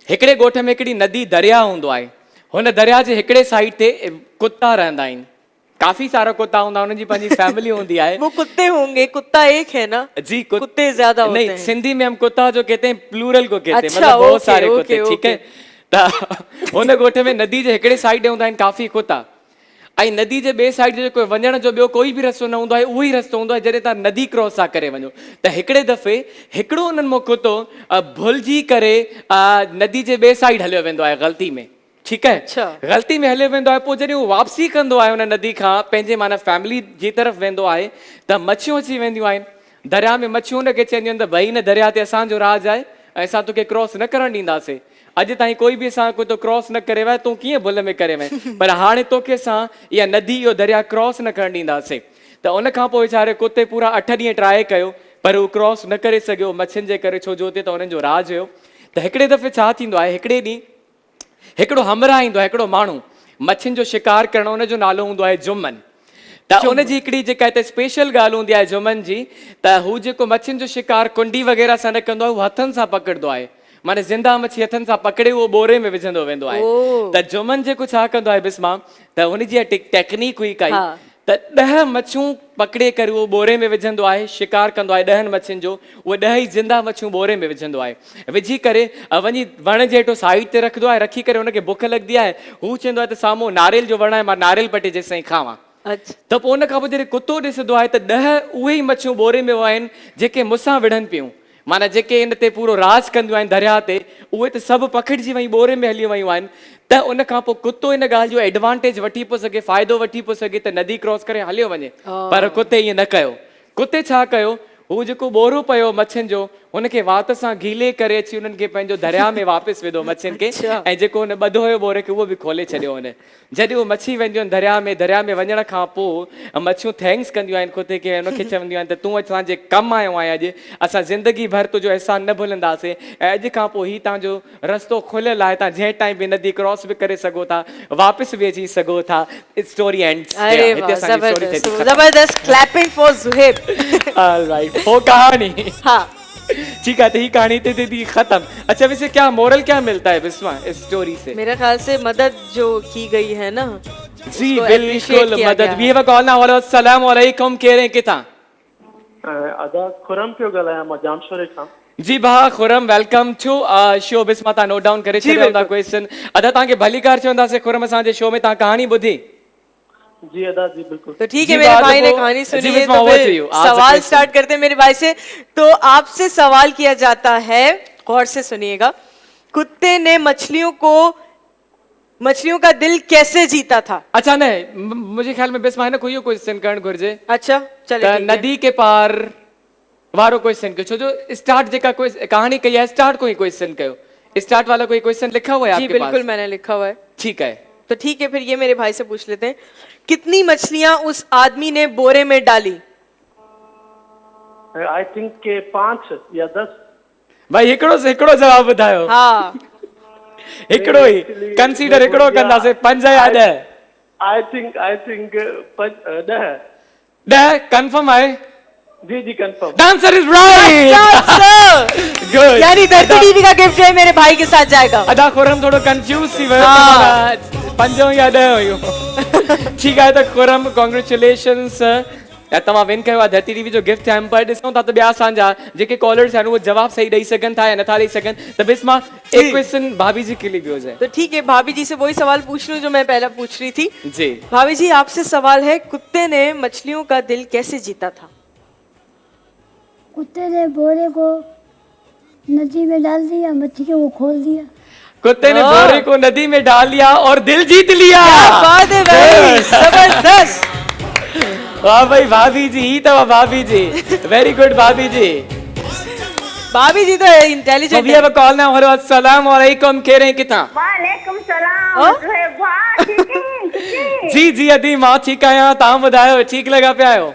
हिकिड़े ॻोठ में हिकिड़ी नदी दरिया हूंदो आहे हुन दरिया जे हिकिड़े साइड ते कुत्ता रहंदा आहिनि काफ़ी सारा कुत्ता हूंदा उन्हनि जी पंहिंजी फैमिली हूंदी आहे वो कुत्ते होंगे कुत्ता एक है ना जी कुत्ते ज्यादा होते नहीं हैं सिंधी में हम कुत्ता जो कहते हैं प्लूरल को कहते हैं अच्छा, मतलब बहुत ओके, सारे ओके, कुत्ते ठीक ओके। है त हुन ॻोठ में नदी जे हिकिड़े साइड हूंदा आहिनि काफ़ी कुत्ता ऐं नदी जे ॿिए साइड जो कोई वञण जो ॿियो कोई बि रस्तो न हूंदो आहे उहो ई रस्तो हूंदो आहे जॾहिं तव्हां नदी क्रॉस था करे वञो त हिकिड़े दफ़े हिकिड़ो उन्हनि मां कुतो भुलिजी करे नदी जे ॿिए साइड हलियो वेंदो आहे ग़लती में ठीकु आहे अच्छा। ग़लती में हलियो वेंदो आहे पोइ जॾहिं उहो वापसी कंदो आहे हुन नदी खां पंहिंजे माना फैमिली जी तरफ़ वेंदो आहे त मच्छियूं अची वेंदियूं आहिनि दरिया में मच्छियूं हुनखे चवंदियूं आहिनि त भई हिन दरिया ते असांजो राज आहे ऐं असां तोखे क्रॉस न करणु ॾींदासीं अॼु ताईं कोई बि असां कोई तो क्रॉस न करे वए तूं कीअं भुल में करे वए पर हाणे तोखे असां इहा नदी इहो दरिया क्रॉस न करणु ॾींदासीं त उन खां पोइ वीचारे कुते पूरा 8 ॾींहं ट्राए कयो पर उहो क्रॉस न करे सघियो मच्छियुनि जे करे छो जो हुते त हुननि जो राज हुयो त हिकिड़े दफ़े छा थींदो आहे हिकिड़े ॾींहुं हिकिड़ो हमराह ईंदो आहे हिकिड़ो माण्हू मच्छियुनि जो शिकार करणु हुनजो नालो हूंदो आहे जुमन त उनजी हिकिड़ी जेका हिते स्पेशल ॻाल्हि हूंदी आहे जुमन जी त हू जेको मच्छियुनि जो शिकार कुंडी वग़ैरह सां न कंदो आहे उहो हथनि सां पकड़ंदो आहे माने ज़िंदा मच्छी हथनि सां पकड़े उहो बोरे में विझंदो वेंदो आहे त जुमन जेको छा कंदो आहे बिस्मा त हुनजी टेक्निक हुई काई हाँ। त 10 मच्छियूं पकड़े करे उहो बोरे में विझंदो आहे शिकार कंदो आहे 10 मच्छियुनि जो उहे 10 ई ज़िंदा मच्छियूं बोरे में विझंदो आहे विझी करे वञी वण जे हेठो साइड ते रखंदो आहे रखी करे हुनखे बुख लॻंदी आहे हू चवंदो आहे त साम्हूं नारेल जो वण आहे मां नारेल पटे जेसि ताईं खावां अच्छा त पोइ उन खां पोइ जॾहिं कुतो ॾिसंदो आहे त 10 उहे ई मच्छियूं बोरे में आहिनि जेके मूंसां विढ़नि पियूं माना जेके हिन ते पूरो राज कंदियूं आहिनि दरिया ते उहे त सभु पखिड़िजी वयूं बोरे में हली वयूं आहिनि त उन खां पोइ कुतो इन ॻाल्हि जो एडवांटेज वठी पियो सघे फ़ाइदो वठी पियो सघे त नदी क्रॉस करे हलियो वञे पर कुते ईअं न कयो कुते छा कयो हू जेको बोरो पियो मच्छियुनि जो उनखे वात सां गीले करे अची उन्हनि खे पंहिंजो दरिया में वापसि विधो मच्छियुनि खे ऐं जेको हुन ॿधो हुयो बोरे खे उहो बि खोले छॾियो हुन। जॾहिं उहो मच्छी वेंदियूं आहिनि दरिया में वञण खां पोइ मच्छियूं थैंक्स कंदियूं आहिनि ख़ुदि खे, उनखे चवंदियूं आहिनि त तूं असांजे कमु आयो आहीं अॼु, असां ज़िंदगी भर तुंहिंजो एहसान न भुलंदासीं ऐं अॼु खां पोइ हीउ तव्हांजो रस्तो खुलियल आहे, तव्हां जंहिं टाइम बि नदी क्रॉस बि करे सघो था, वापसि बि अची सघो था। Story ends. अरे वाह, जबरदस्त जबरदस्त, क्लैपिंग फॉर ज़ुहैब। ऑलराइट, वो कहानी। हाँ ठीक है, तो ये कहानी थी खत्म। अच्छा वैसे क्या मोरल क्या मिलता है बिस्मा इस स्टोरी से? मेरे ख्याल से मदद जो की गई है ना, जी उसको बिल्कुल appreciate किया मदद। गया we have a call now. अस्सलाम वालेकुम, कह रहे हैं किथा? अदा खुरम पियो ॻाल्हायां मां जामशोरे खां। जी भा Khurram, welcome to show. Bisma तव्हां नोट डाउन करे छॾियो था क्वेश्चन। अदा तव्हांखे भली कार चवंदासीं खुरम असांजे शो में, तव्हां कहानी ॿुधी? जी अदा जी बिल्कुल। तो ठीक जी है, मेरे बात भाई ने वो- कहानी जी सुनी है, बिस्मा, तो over to फिर you. Ask the सवाल question. स्टार्ट करते हैं मेरे भाई से। तो आपसे सवाल किया जाता है, गौर से सुनिएगा। कुत्ते ने मछलियों का दिल कैसे जीता था? अच्छा नहीं, मुझे ख्याल में बिस्मा है ना कोई क्वेश्चन करण घुर्जे। अच्छा चले, त नदी के पार वारो क्वेश्चन कयो, छो जो स्टार्ट जेका कोई कहानी कही है स्टार्ट को ही क्वेश्चन कयो। स्टार्ट वाला कोई क्वेश्चन लिखा हुआ है जी आपके पास? बिल्कुल मैंने लिखा हुआ है। ठीक है, तो ठीक है, फिर ये मेरे भाई से पूछ लेते हैं। कितनी मछलियां उस आदमी ने बोरे में डाली? आई थिंक के 5 या 10। भाई हिकिड़ो से हिकिड़ो जवाब ॿुधायो। हाँ हिकिड़ो ही कंसीडर, हिकिड़ो कंदासीं, 5 या 10? I think 10। 10 कंफर्म आहे? जी जी confirm. The answer is right. Good. यानी धरती टीवी का गिफ्ट जो है मेरे भाई के साथ जाएगा। अदा खुरम थोड़ो कंफ्यूज थी वियो, हाँ। 5 या 10 हुयूं। ठीकु आहे, त खुरम कॉन्ग्रेचुलेशंस, तव्हां विन कयो आहे धरती टीवी जो गिफ्ट हैम्पर। ॾिसूं था त ॿिया असांजा जेके कॉलर्स आहिनि उहे जवाब सही ॾेई सघनि था या नथा ॾेई सघनि। त बिस्मा एक क्वेश्चन भाभी जी के लिए भी हो जाए। तो ठीक है, भाभी जी से वही सवाल पूछ लूं जो मैं पहला पूछ रही थी। जी भाभी जी, आपसे सवाल है, कुत्ते ने मछलियों का दिल कैसे जीता था? कुत्ते ने बोरे को नदी में डाल दिया, मच्छी को खोल दिया। कुत्ते ने बोरे को नदी में डाल लिया और दिल जीत लिया। क्या बात है भाई, जबरदस्त। वाह भाई भाभी जी, ही तो भाभी जी, वेरी गुड भाभी जी। भाभी जी तो intelligent we have a call now. Hello अस्सलाम वालेकुम, कह रहे हैं किथा? वालेकुम सलाम। हाँ? ज़ुहैब भाउ, ठीक है? जी जी अदी मां ठीकु आहियां, तव्हां ॿुधायो ठीकु लॻा पिया आहियो?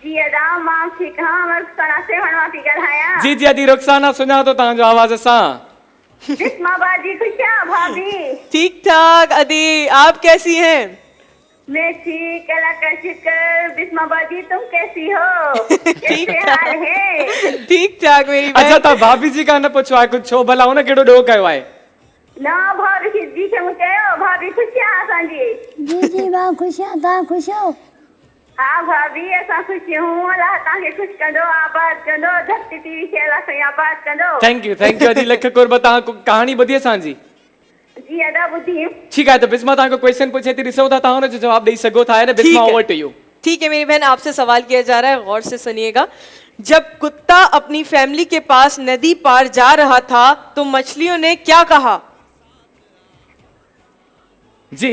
जी अदा मां ठीक हाँ, मैं सना से वणवा थी ॻाल्हायां। जी जी अदी रुखसाना सुञा थो तव्हांजो आवाज़ सां। बिस्मा बाजी खुशिया भाभी। ठीक ठाक। अदी आप कैसी हैं? मैं ठीक, अल्लाह का शुक्र। बिस्मा बाजी तुम कैसी हो? कैसे हाल है? ठीक ठाक मेरी अच्छा बहन। तव्हां भाभी जी खां न पुछो आहे कुझु, छो भला हुन कहिड़ो ॾोह कयो आहे? ना भाभी जी खे मूं चयो, भाभी खुशिया असांजी। जी जी मां ख़ुशि आहियां, तव्हां ख़ुशि हो? हाँ भाभी असां ख़ुशि हूं, अल्लाह तव्हांखे ख़ुशि कंदो, आबाद कंदो, धरती टीवी खे अल्लाह साईं आबाद कंदो। थैंक यू अदी लख कुर्ब। तव्हां कहानी ॿुधी असांजी? जी अदा ॿुधी। ठीकु आहे, त बिस्मा तव्हांखे क्वेश्चन पुछे थी, ॾिसो था तव्हां हुनजो जवाब ॾेई सघो था न। Bisma over to you. ठीक है मेरी बहन, आपसे सवाल किया जा रहा है, गौर से सुनिएगा। जब कुत्ता अपनी फैमिली के पास नदी पार जा रहा था तो मछलियों ने क्या कहा? जी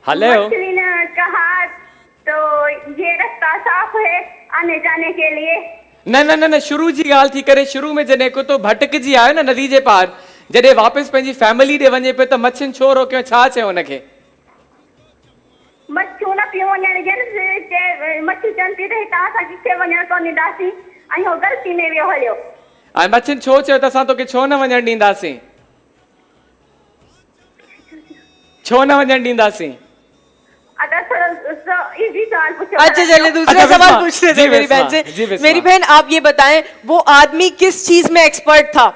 हेलो। मछली ने कहा तो ये रास्ता साफ है आने जाने के लिए। न शुरू जी ॻाल्हि थी करे, शुरू में जॾहिं कुतो भटकजी आयो न नदी जे पार, जॾहिं वापसि पंहिंजी फैमिली ॾे वञे पियो त मच्छियुनि छो रोकियो, छा चयो हुनखे? मच्छियूं न पियूं वञण ॾियनि, मच्छी चवनि थी त हितां असां किथे वञणु कोन ॾींदासीं, ऐं उहो ग़लती में वियो हलियो। ऐं मच्छियुनि छो चयो त असां तोखे छो न वञणु ॾींदासीं? छो न वञणु ॾींदासीं? अदा थोड़ा इजी सवाल पूछो। अच्छा चलिए दूसरा अच्छा, सवाल बिस्मा। पूछ लेते जी हैं मेरी बिस्मा, बहन जी से। बिस्मा। मेरी बहन आप ये बताएं, वो आदमी किस चीज में एक्सपर्ट था?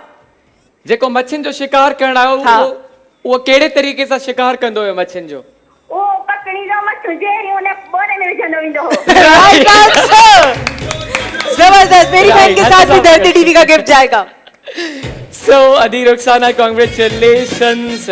जेको मच्छियुनि जो शिकार करण आयो, हाँ। उहो कहिड़े तरीक़े सां शिकार कंदो हुयो मच्छियुनि जो? वो पकड़ी जो मच्छियूं जहिड़ी उन बोरे में विझंदो ईंदो हो। राइट आंसर, जबरदस्त। मेरी बहन के Right, साथ भी अच्छा धरती टीवी का गिफ्ट जाएगा। सो अदी रुखसाना कॉन्ग्रेचुलेशंस।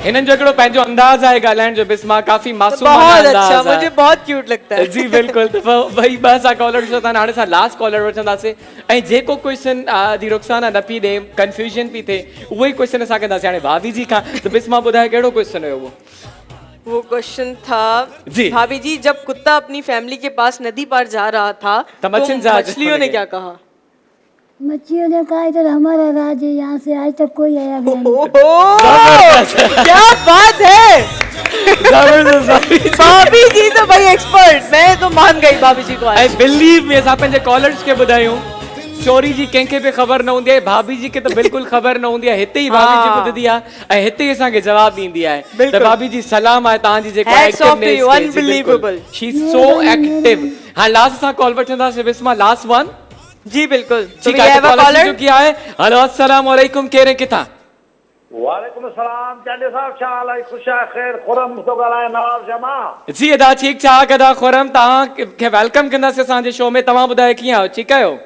हिननि जो हिकिड़ो पंहिंजो अंदाज़ आहे ॻाल्हाइण जो बिस्मा, काफ़ी मासूमाना बहुत अंदाज़ अच्छा, आहे। मुझे बहुत क्यूट लगता है। जी बिल्कुल। त भई ॿ असां कॉलर ॾिसो था, हाणे असां लास्ट कॉलर वठंदासीं ऐं जेको क्वेश्चन दी रुखसाना न पई ॾे, कंफ्यूजन पई थिए, उहो ई क्वेश्चन असां कंदासीं हाणे भाभी जी खां। त बिस्मा ॿुधाए कहिड़ो क्वेश्चन हुयो उहो? वो क्वेश्चन था जी। भाभी जी, जब कुत्ता अपनी फैमिली के पास नदी पार जा रहा था तो तो मच्छिंद्र मछलियों ने क्या कहा? मच्छियों ने कहा इधर हमारा राज है, यहाँ से आज तक कोई आया गया नहीं। ओहो, क्या बात है। जबरदस्त भाभी जी तो भाई एक्सपर्ट, मैं तो मान गई भाभी जी को आई आज। बिलीव मी, असां पंहिंजे कॉलर्स खे ॿुधायूं चोरी जी कंहिंखे बि ख़बर न हूंदी आहे, भाभी जी खे त बिल्कुल ख़बर न हूंदी आहे, हिते ई भाभी जी ॿुधंदी आहे ऐं हिते ई असांखे जवाब ॾींदी आहे। त बिल्कुल। भाभी जी सलाम आहे तव्हांजी जेको Hats off to you, unbelievable. She is so active. हाणे लास्ट असां कॉल वठंदासीं बिस्मा, लास्ट वन। जी बिल्कुल। ठीक है, तो कॉलर थी चुकी है। हेलो अस्सलाम वालेकुम, कह रहे किथा? वालेकुम सलाम चांडे साहब, छा हाल आहे? ख़ुशि आहे? ख़ैर खुरम थो ॻाल्हायां, नवाज़ जमा। जी अदा ठीक ठाक, अदा खुरम, तव्हांखे वेलकम कंदासीं असांजे शो में। तव्हां ॿुधायो कीअं आहियो, ठीकु आहियो?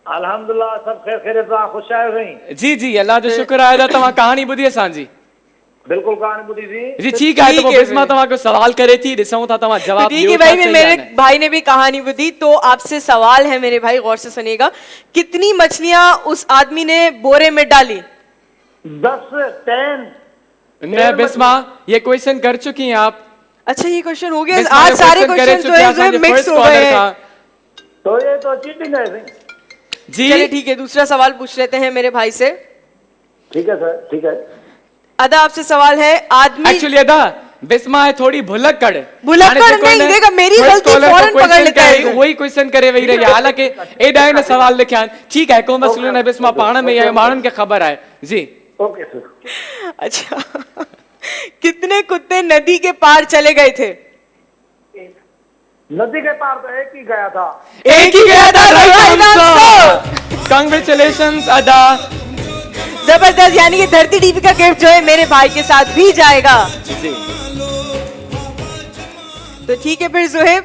अल्हम्दुलिल्लाह सब ख़ैर ख़ैरियत सां, ख़ुशि आहियो साईं? जी जी अल्लाह जो शुक्र आहे। अदा तव्हां कहानी ॿुधी असांजी? बिल्कुलु कहानी ॿुधी थी। जी ठीकु आहे, तो पोइ बिस्मा तव्हांखे सवाल करे थी, ॾिसूं था तव्हां जवाब ठीक है ॾियो था भाई, सही मेरे या न। भाई ने भी कहानी बुधी, तो आपसे सवाल है मेरे भाई, गौर से सुनिएगा। कितनी मछलियां उस आदमी ने बोरे में डाली? 10 10। न बिस्मा, ये क्वेश्चन कर चुकी हैं आप। अच्छा ये क्वेश्चन हो गया बिस्मा आज, ये सारे question करे क्वेश्चन जो चुके हैं है असांजे मिक्स first हो caller गए हैं। खां। तो ये तो चीटिंग है साईं। जी चलिए ठीक है, दूसरा सवाल पूछ लेते हैं मेरे भाई से। ठीक है सर, ठीक है। अदा आपसे सवाल है, आदमी एक्चुअली अदा बिस्मा है थोड़ी भुलक्कड़। भुलक्कड़ हाणे जेको नहीं, हिन देखा मेरी first गलती caller को फौरन पकड़ question लेता है करे, इसे। वही क्वेश्चन करे वही रही है, हालांकि एॾा हिन सवाल लिखिया आहिनि। ठीकु आहे, को मसइलो न, बिस्मा पाण में आहे, माण्हुनि खे ख़बर आहे। जी ओके सर। अच्छा कितने कुत्ते नदी के पार चले गए थे? नदी के पार तो एक ही गया था। एक ही गया था, राइट आंसर। कांग्रेचुलेशंस अदा। जबरदस्त, यानी कि धरती टीवी का गिफ्ट जो है मेरे भाई के साथ भी जाएगा। जी तो ठीक है फिर ज़ुहैब,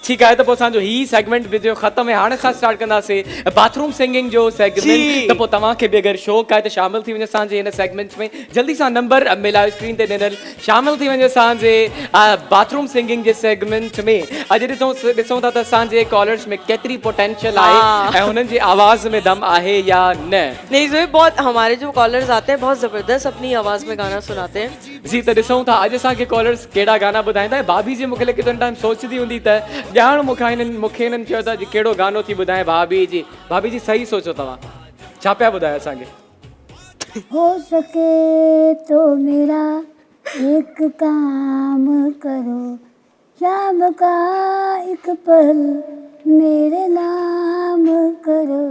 ठीकु आहे, त पोइ असांजो ही सेगमेंट बि जो ख़तमु आहे। हाणे असां स्टार्ट कंदासीं बाथरूम सिंगिंग जो जी। सेगमेंट। त पोइ तव्हांखे बि अगरि शौक़ु आहे त शामिल थी वञे असांजे हिन सेगमेंट में। जल्दी सां नंबर मिलायो स्क्रीन ते ॾिनल, शामिल थी वञे असांजे बाथरूम सिंगिंग जे सेगमेंट में। अॼु ॾिसूं था त असांजे कॉलर्स में केतिरी पोटेंशियल आहे ऐं हुननि जी आवाज़ में दम आहे या न। नहीं ज़ुहैब, बहुत हमारे जो कॉलर्स आते हैं बहुत जबरदस्त अपनी आवाज में गाना सुनाते हैं। जी त ॾिसूं था अॼु असांखे कॉलर्स कहिड़ा गाना ॿुधाईंदा। भाभी जी मूंखे केतिरे टाइम सोचंदी हूंदी त ॼाण मूंखे हिननि चयो था जी कहिड़ो गानो थी ॿुधाए भाभी जी। भाभी जी सही सोचो, तव्हां छा पिया ॿुधायो असांखे? हो सके तो मेरा एक काम करो, शाम का एक पल मेरे नाम करो।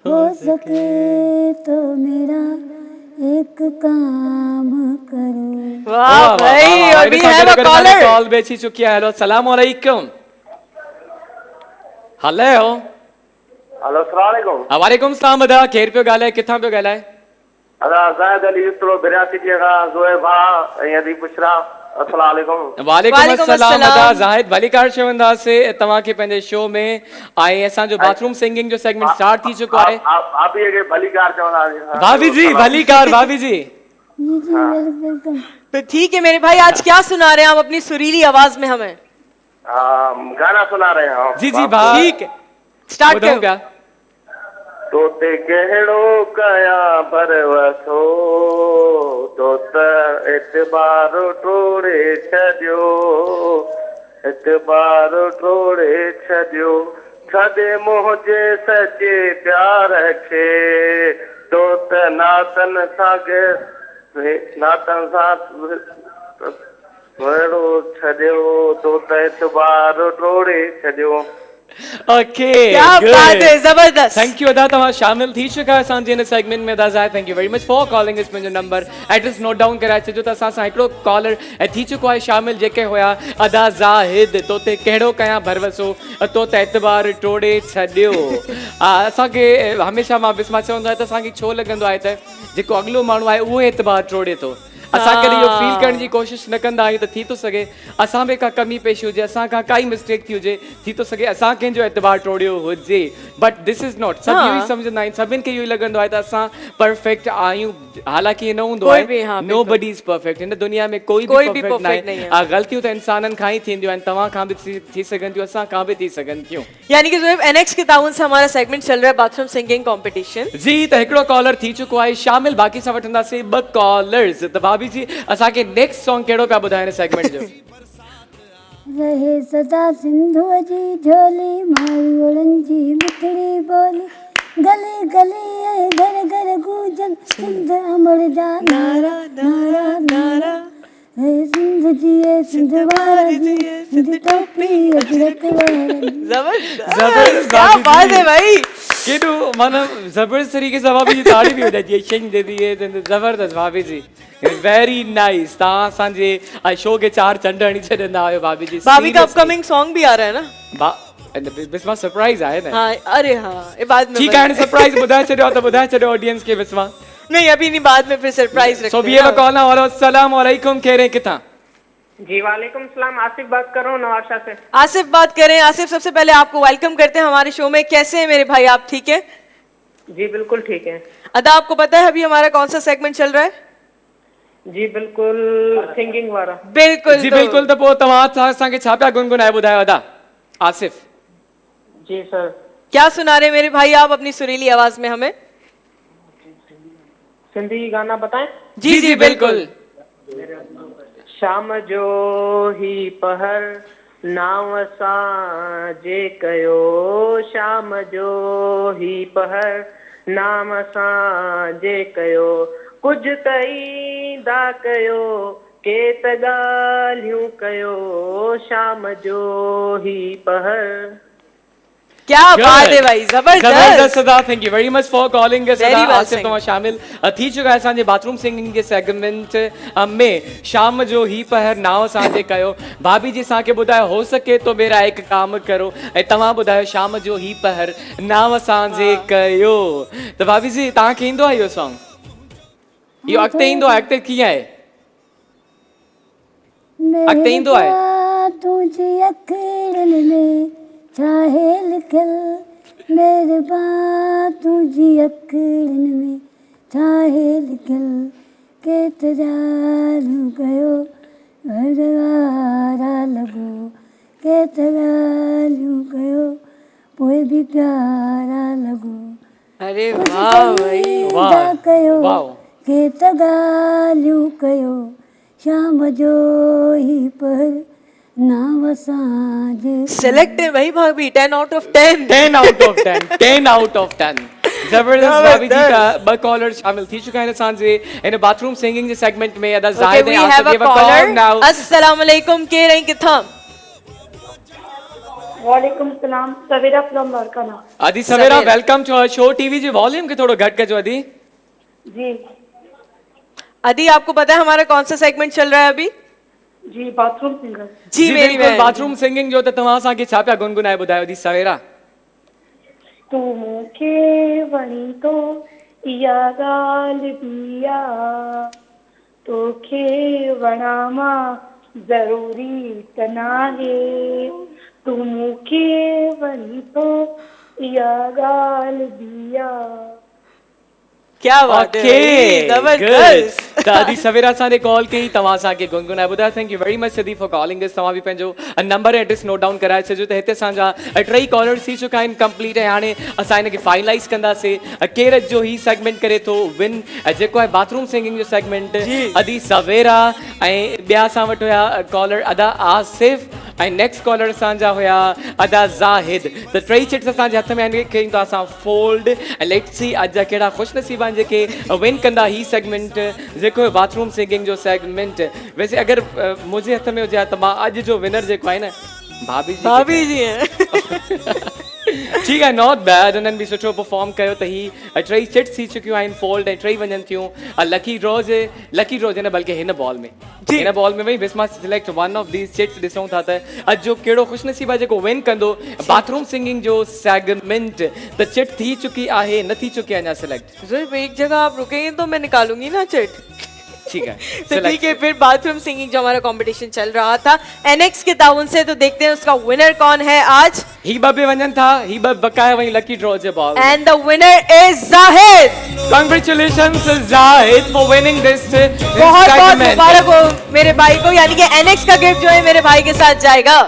हो सके तो मेरा एक काम करो। वाह भाई, और भी है वो कॉलर। कॉल बेची चुकी है। हेलो अस्सलाम वालेकुम। हेलो हेलो अस्सलाम वालेकुम। वालेकुम सलाम अदा, केर पियो ॻाल्हाए, किथां पियो ॻाल्हाए? अदा ज़ाहिद अली उतरो 82 का ज़ोए भा यदि पुछरा। अस्सलाम वालेकुम। वालेकुम वालेकुम अस्सलाम अस्सलाम। अदा, ज़ाहिद भलीकार चवंदासीं तव्हांखे पंहिंजे शो में। ऐं असांजो बाथरूम सिंगिंग जो सेगमेंट स्टार्ट थी चुको आहे। आप ही के भलीकार चवंदा। भाभी जी भलीकार, भाभी जी जी जी वेलकम। तो ठीक है मेरे भाई, आज क्या सुना रहे हैं आप अपनी सुरीली आवाज में हमें? गाना सुना रहे हैं। जी जी भाई ठीक है, स्टार्ट ॿुधूं करो। पिया। तोते कहिड़ो कया भरवसो, तो त एतबार टोड़े छॾियो, एतबार टोड़े छॾियो। छॾे मुंहिंजे सचे प्यार खे, तो त नातन सां नातन सां वेड़ो छॾियो, तो त एतबार टोड़े छॾियो। ओके, क्या बात है, जबरदस्त। थैंक यू अदा, तव्हां शामिल थी चुका आहे असांजे हिन सेगमेंट में। अदा Zahid thank you very much for calling अस। मुंहिंजो नंबर एड्रेस नोट डाउन कराए छॾियो त असां सां हिकिड़ो कॉलर थी चुको आहे शामिल, जेके हुया अदा ज़ाहिद। तो ते कहिड़ो कयां भरवसो, तो त एतबार टोड़े छॾियो। असांखे हमेशह मां बिस्मा चवंदो आहे त असांखे छो लॻंदो आहे त जेको अॻिलो माण्हू आहे उहो एतबार टोड़े थो। असां कॾहिं इहो फील करण जी कोशिश न कंदा आहियूं त थी थो सघे असां में का कमी पेशी हुजे, असां खां काई मिस्टेक थी हुजे, थी थो सघे असां कंहिंजो एतबार टोड़ियो हुजे। बट दिस इज़ नॉट, सभु इहो ई सम्झंदा आहिनि, सभिनि खे इहो ई लॻंदो आहे त असां परफेक्ट आहियूं। हालांकि इहो न हूंदो आहे, नो बडी इज़ परफेक्ट। हिन दुनिया में कोई बि परफेक्ट न आहे। ग़लतियूं त इंसाननि खां ई थींदियूं आहिनि, तव्हां खां बि थी सघनि थियूं, असां खां बि थी सघनि थियूं। यानी कि ज़ुहैब एनएक्स के ताउन से हमारा सेगमेंट चल रहा है बाथरूम सिंगिंग कंपटीशन। जी, त हिकिड़ो कॉलर थी चुको आहे शामिल, बाक़ी सां वठंदासीं 2 कॉलर्स। त भाभी भाभी जी असांखे नेक्स्ट सॉन्ग कहिड़ो पिया ॿुधाइनि सेगमेंट जो? रहे सदा सिंधुअ जी झोली, मारू उड़न जी मिठड़ी बोली, गली गली ऐं घर घर गूंजन सिंध अमर जा नारा नारा नारा। हे सिंध जिए सिंध वारा जिए, सिंध टोपी अजरक वारा। जबरदस्त, क्या बात है भाई। केॾो माना ज़बरदस्त तरीक़े सां भाभी जी ताड़ी बि वॼाई जी शइ दे दी ज़बरदस्त भाभी जी, वेरी नाइस। तव्हां असांजे शो खे 4 चंड हणी छॾंदा आहियो भाभी जी। भाभी का अपकमिंग सॉन्ग भी आ रहा है ना? बिस्मा सरप्राइज आहे न? हाँ, अरे हाँ, ये बाद में। ठीक है, सरप्राइज ॿुधाए छॾियो त ॿुधाए छॾियो ऑडियंस खे बिस्मा। नहीं अभी नहीं, बाद में फिर सरप्राइज रखते so we have a call now. अस्सलाम वालेकुम, कह रहे हैं कितना? जी वालेकुम सलाम, आसिफ बात कर रहा हूँ नवाबशाह से। आसिफ बात करें। आसिफ, सबसे पहले आपको वेलकम करते हैं हमारे शो में। कैसे हैं मेरे भाई, आप ठीक है? जी बिल्कुल ठीक है। अदा, आपको पता है अभी हमारा कौन सा सेगमेंट चल रहा है? जी बिल्कुल, सिंगिंग वाला। बिल्कुल जी बिल्कुल। तो पोइ तव्हां असांखे छा पिया गुनगुनाए ॿुधायो अदा? आसिफ जी सर। क्या सुना रहे हैं मेरे भाई आप अपनी सुरीली आवाज में हमें? सिंधी गाना बताएं? जी जी बिल्कुल। शाम जो ही पहर नाव सां जे कयो, शाम जो ही पहर नाम सां जे कयो, कुझु कईंदा कयो के त ॻाल्हियूं कयो, शाम जो ही पहर। क्या बात है भाई, जबरदस्त अदा। Thank you very much for calling अस अदा। Very well आसिफ तव्हां शामिल थी चुका है असांजे बाथरूम सिंगिंग जे सेगमेंट में। शाम जो ही पहर नाव सां जे कयो, भाभी जी असांखे ॿुधायो हो सके तो मेरा एक काम करो, ऐं तव्हां ॿुधायो शाम जो ही पहर नाव सां जे कयो। त भाभी जी तव्हांखे ईंदो आहे इहो सॉन्ग? इहो अॻिते ईंदो आहे? अॻिते कीअं आहे? अॻिते ईंदो आहे? तुझी अखियुनि में चाहे लिखल, मेहरबान तुझी अखियुनि में चाहे लिखल, केतिरा कयो वारा लॻो, केतिरा कयो पोइ बि प्यारा लॻो। अरे वाह भाई, वाह कयो वाह। केत ॻाल्हियूं कयो, शाम जो ही पहर नाव सां जे। सिलेक्ट है भाई भाभी, 10 out of 10। 10 out of 10, 10 out of 10। जबरदस्त भाभी जी का 2 कॉलर शामिल थी चुका है असांजे in bathroom singing J segment में। अदा जाहिद है Asif give a call now. अस्सलाम वालेकुम, के रही किथां? वालेकुम सलाम, सवेरा फ्रॉम बरकाना। आदि Savera, welcome to our show. TV जी वॉल्यूम के थोड़ो घट कजो आदि। जी आदि, आपको पता है हमारा कौन सा सेगमेंट चल रहा है अभी? जी बाथरूम सिंगर। जी मेरी बिल्कुल, बहन। बाथरूम सिंगिंग जो त तव्हां असांखे छा पिया गुनगुनाए ॿुधायो दी सवेरा? तू मूंखे वणी तो इहा ॻाल्हि दिया, तोखे वणा मां ज़रूरी त नाहे, तू मूंखे वणी तो इहा ॻाल्हि दिया। क्या बात है भाई, जबरदस्त। दादी सवेरा असांखे कॉल कई, तव्हां असांखे गुनगुनाए ॿुधायो। थैंक यू वेरी मच सदी फॉर कॉलिंग अस। तव्हां बि पंहिंजो नंबर ऐं एड्रेस नोट डाउन कराए छॾियो। त हिते असांजा 3 कॉलर्स थी चुका आहिनि कंप्लीट, ऐं हाणे असां हिनखे फाइनलाइज़ कंदासीं। केरु जो ही सेगमेंट करे थो विन, जेको आहे बाथरूम सिंगिंग जो सेगमेंट। अदी सवेरा ऐं ॿिया असां वटि हुया कॉलर अदा आसिफ, ऐं नेक्स्ट कॉलर असांजा हुया अदा ज़ाहिद। त 3 चिट्स असांजे हथ में आहिनि, कयूं था असां फोल्ड। ऐं लेट्स सी अॼु जा कहिड़ा ख़ुशनसीब आहिनि जेके विन कंदा ही सेगमेंट, जेको बाथरूम सिंगिंग जो सेगमेंट। वैसे अगर मुझे हथ में हुजे त मां अॼु जो विनर जेको आहे न भाभी जी हैं। ठीक है, नॉट बैड। उन्हनि बि सुठो परफॉर्म कयो। त ही 3 चिट्स थी चुकियूं आहिनि फोल्ड, ऐं 3 वञनि थियूं लकी ड्रॉ न बल्कि हिन बॉल में। हिन बॉल में वई Bisma select one of these chits. ॾिसूं था त अॼु जो कहिड़ो ख़ुशनसीब आहे जेको विन कंदो बाथरूम सिंगिंग जो सेगमेंट। त चिट थी चुकी आहे, न थी चुकी आहे अञा सिलेक्ट? सिर्फ एक जगह आप रुकेंगे तो मैं निकालूंगी ना चिट। ठीक है, तो ठीक है, फिर बाथरूम सिंगिंग जो हमारा कंपटीशन चल रहा था एनएक्स के ताउन से, तो देखते हैं उसका विनर कौन है आज। ही बबे वञनि था, ही बकाया वही lucky draw J ball. And the winner is Zahid. Congratulations Zahid for winning this बहुत बहुत मुबारक हो मेरे भाई को, यानी कि एनएक्स का गिफ्ट जो है मेरे भाई के साथ जाएगा।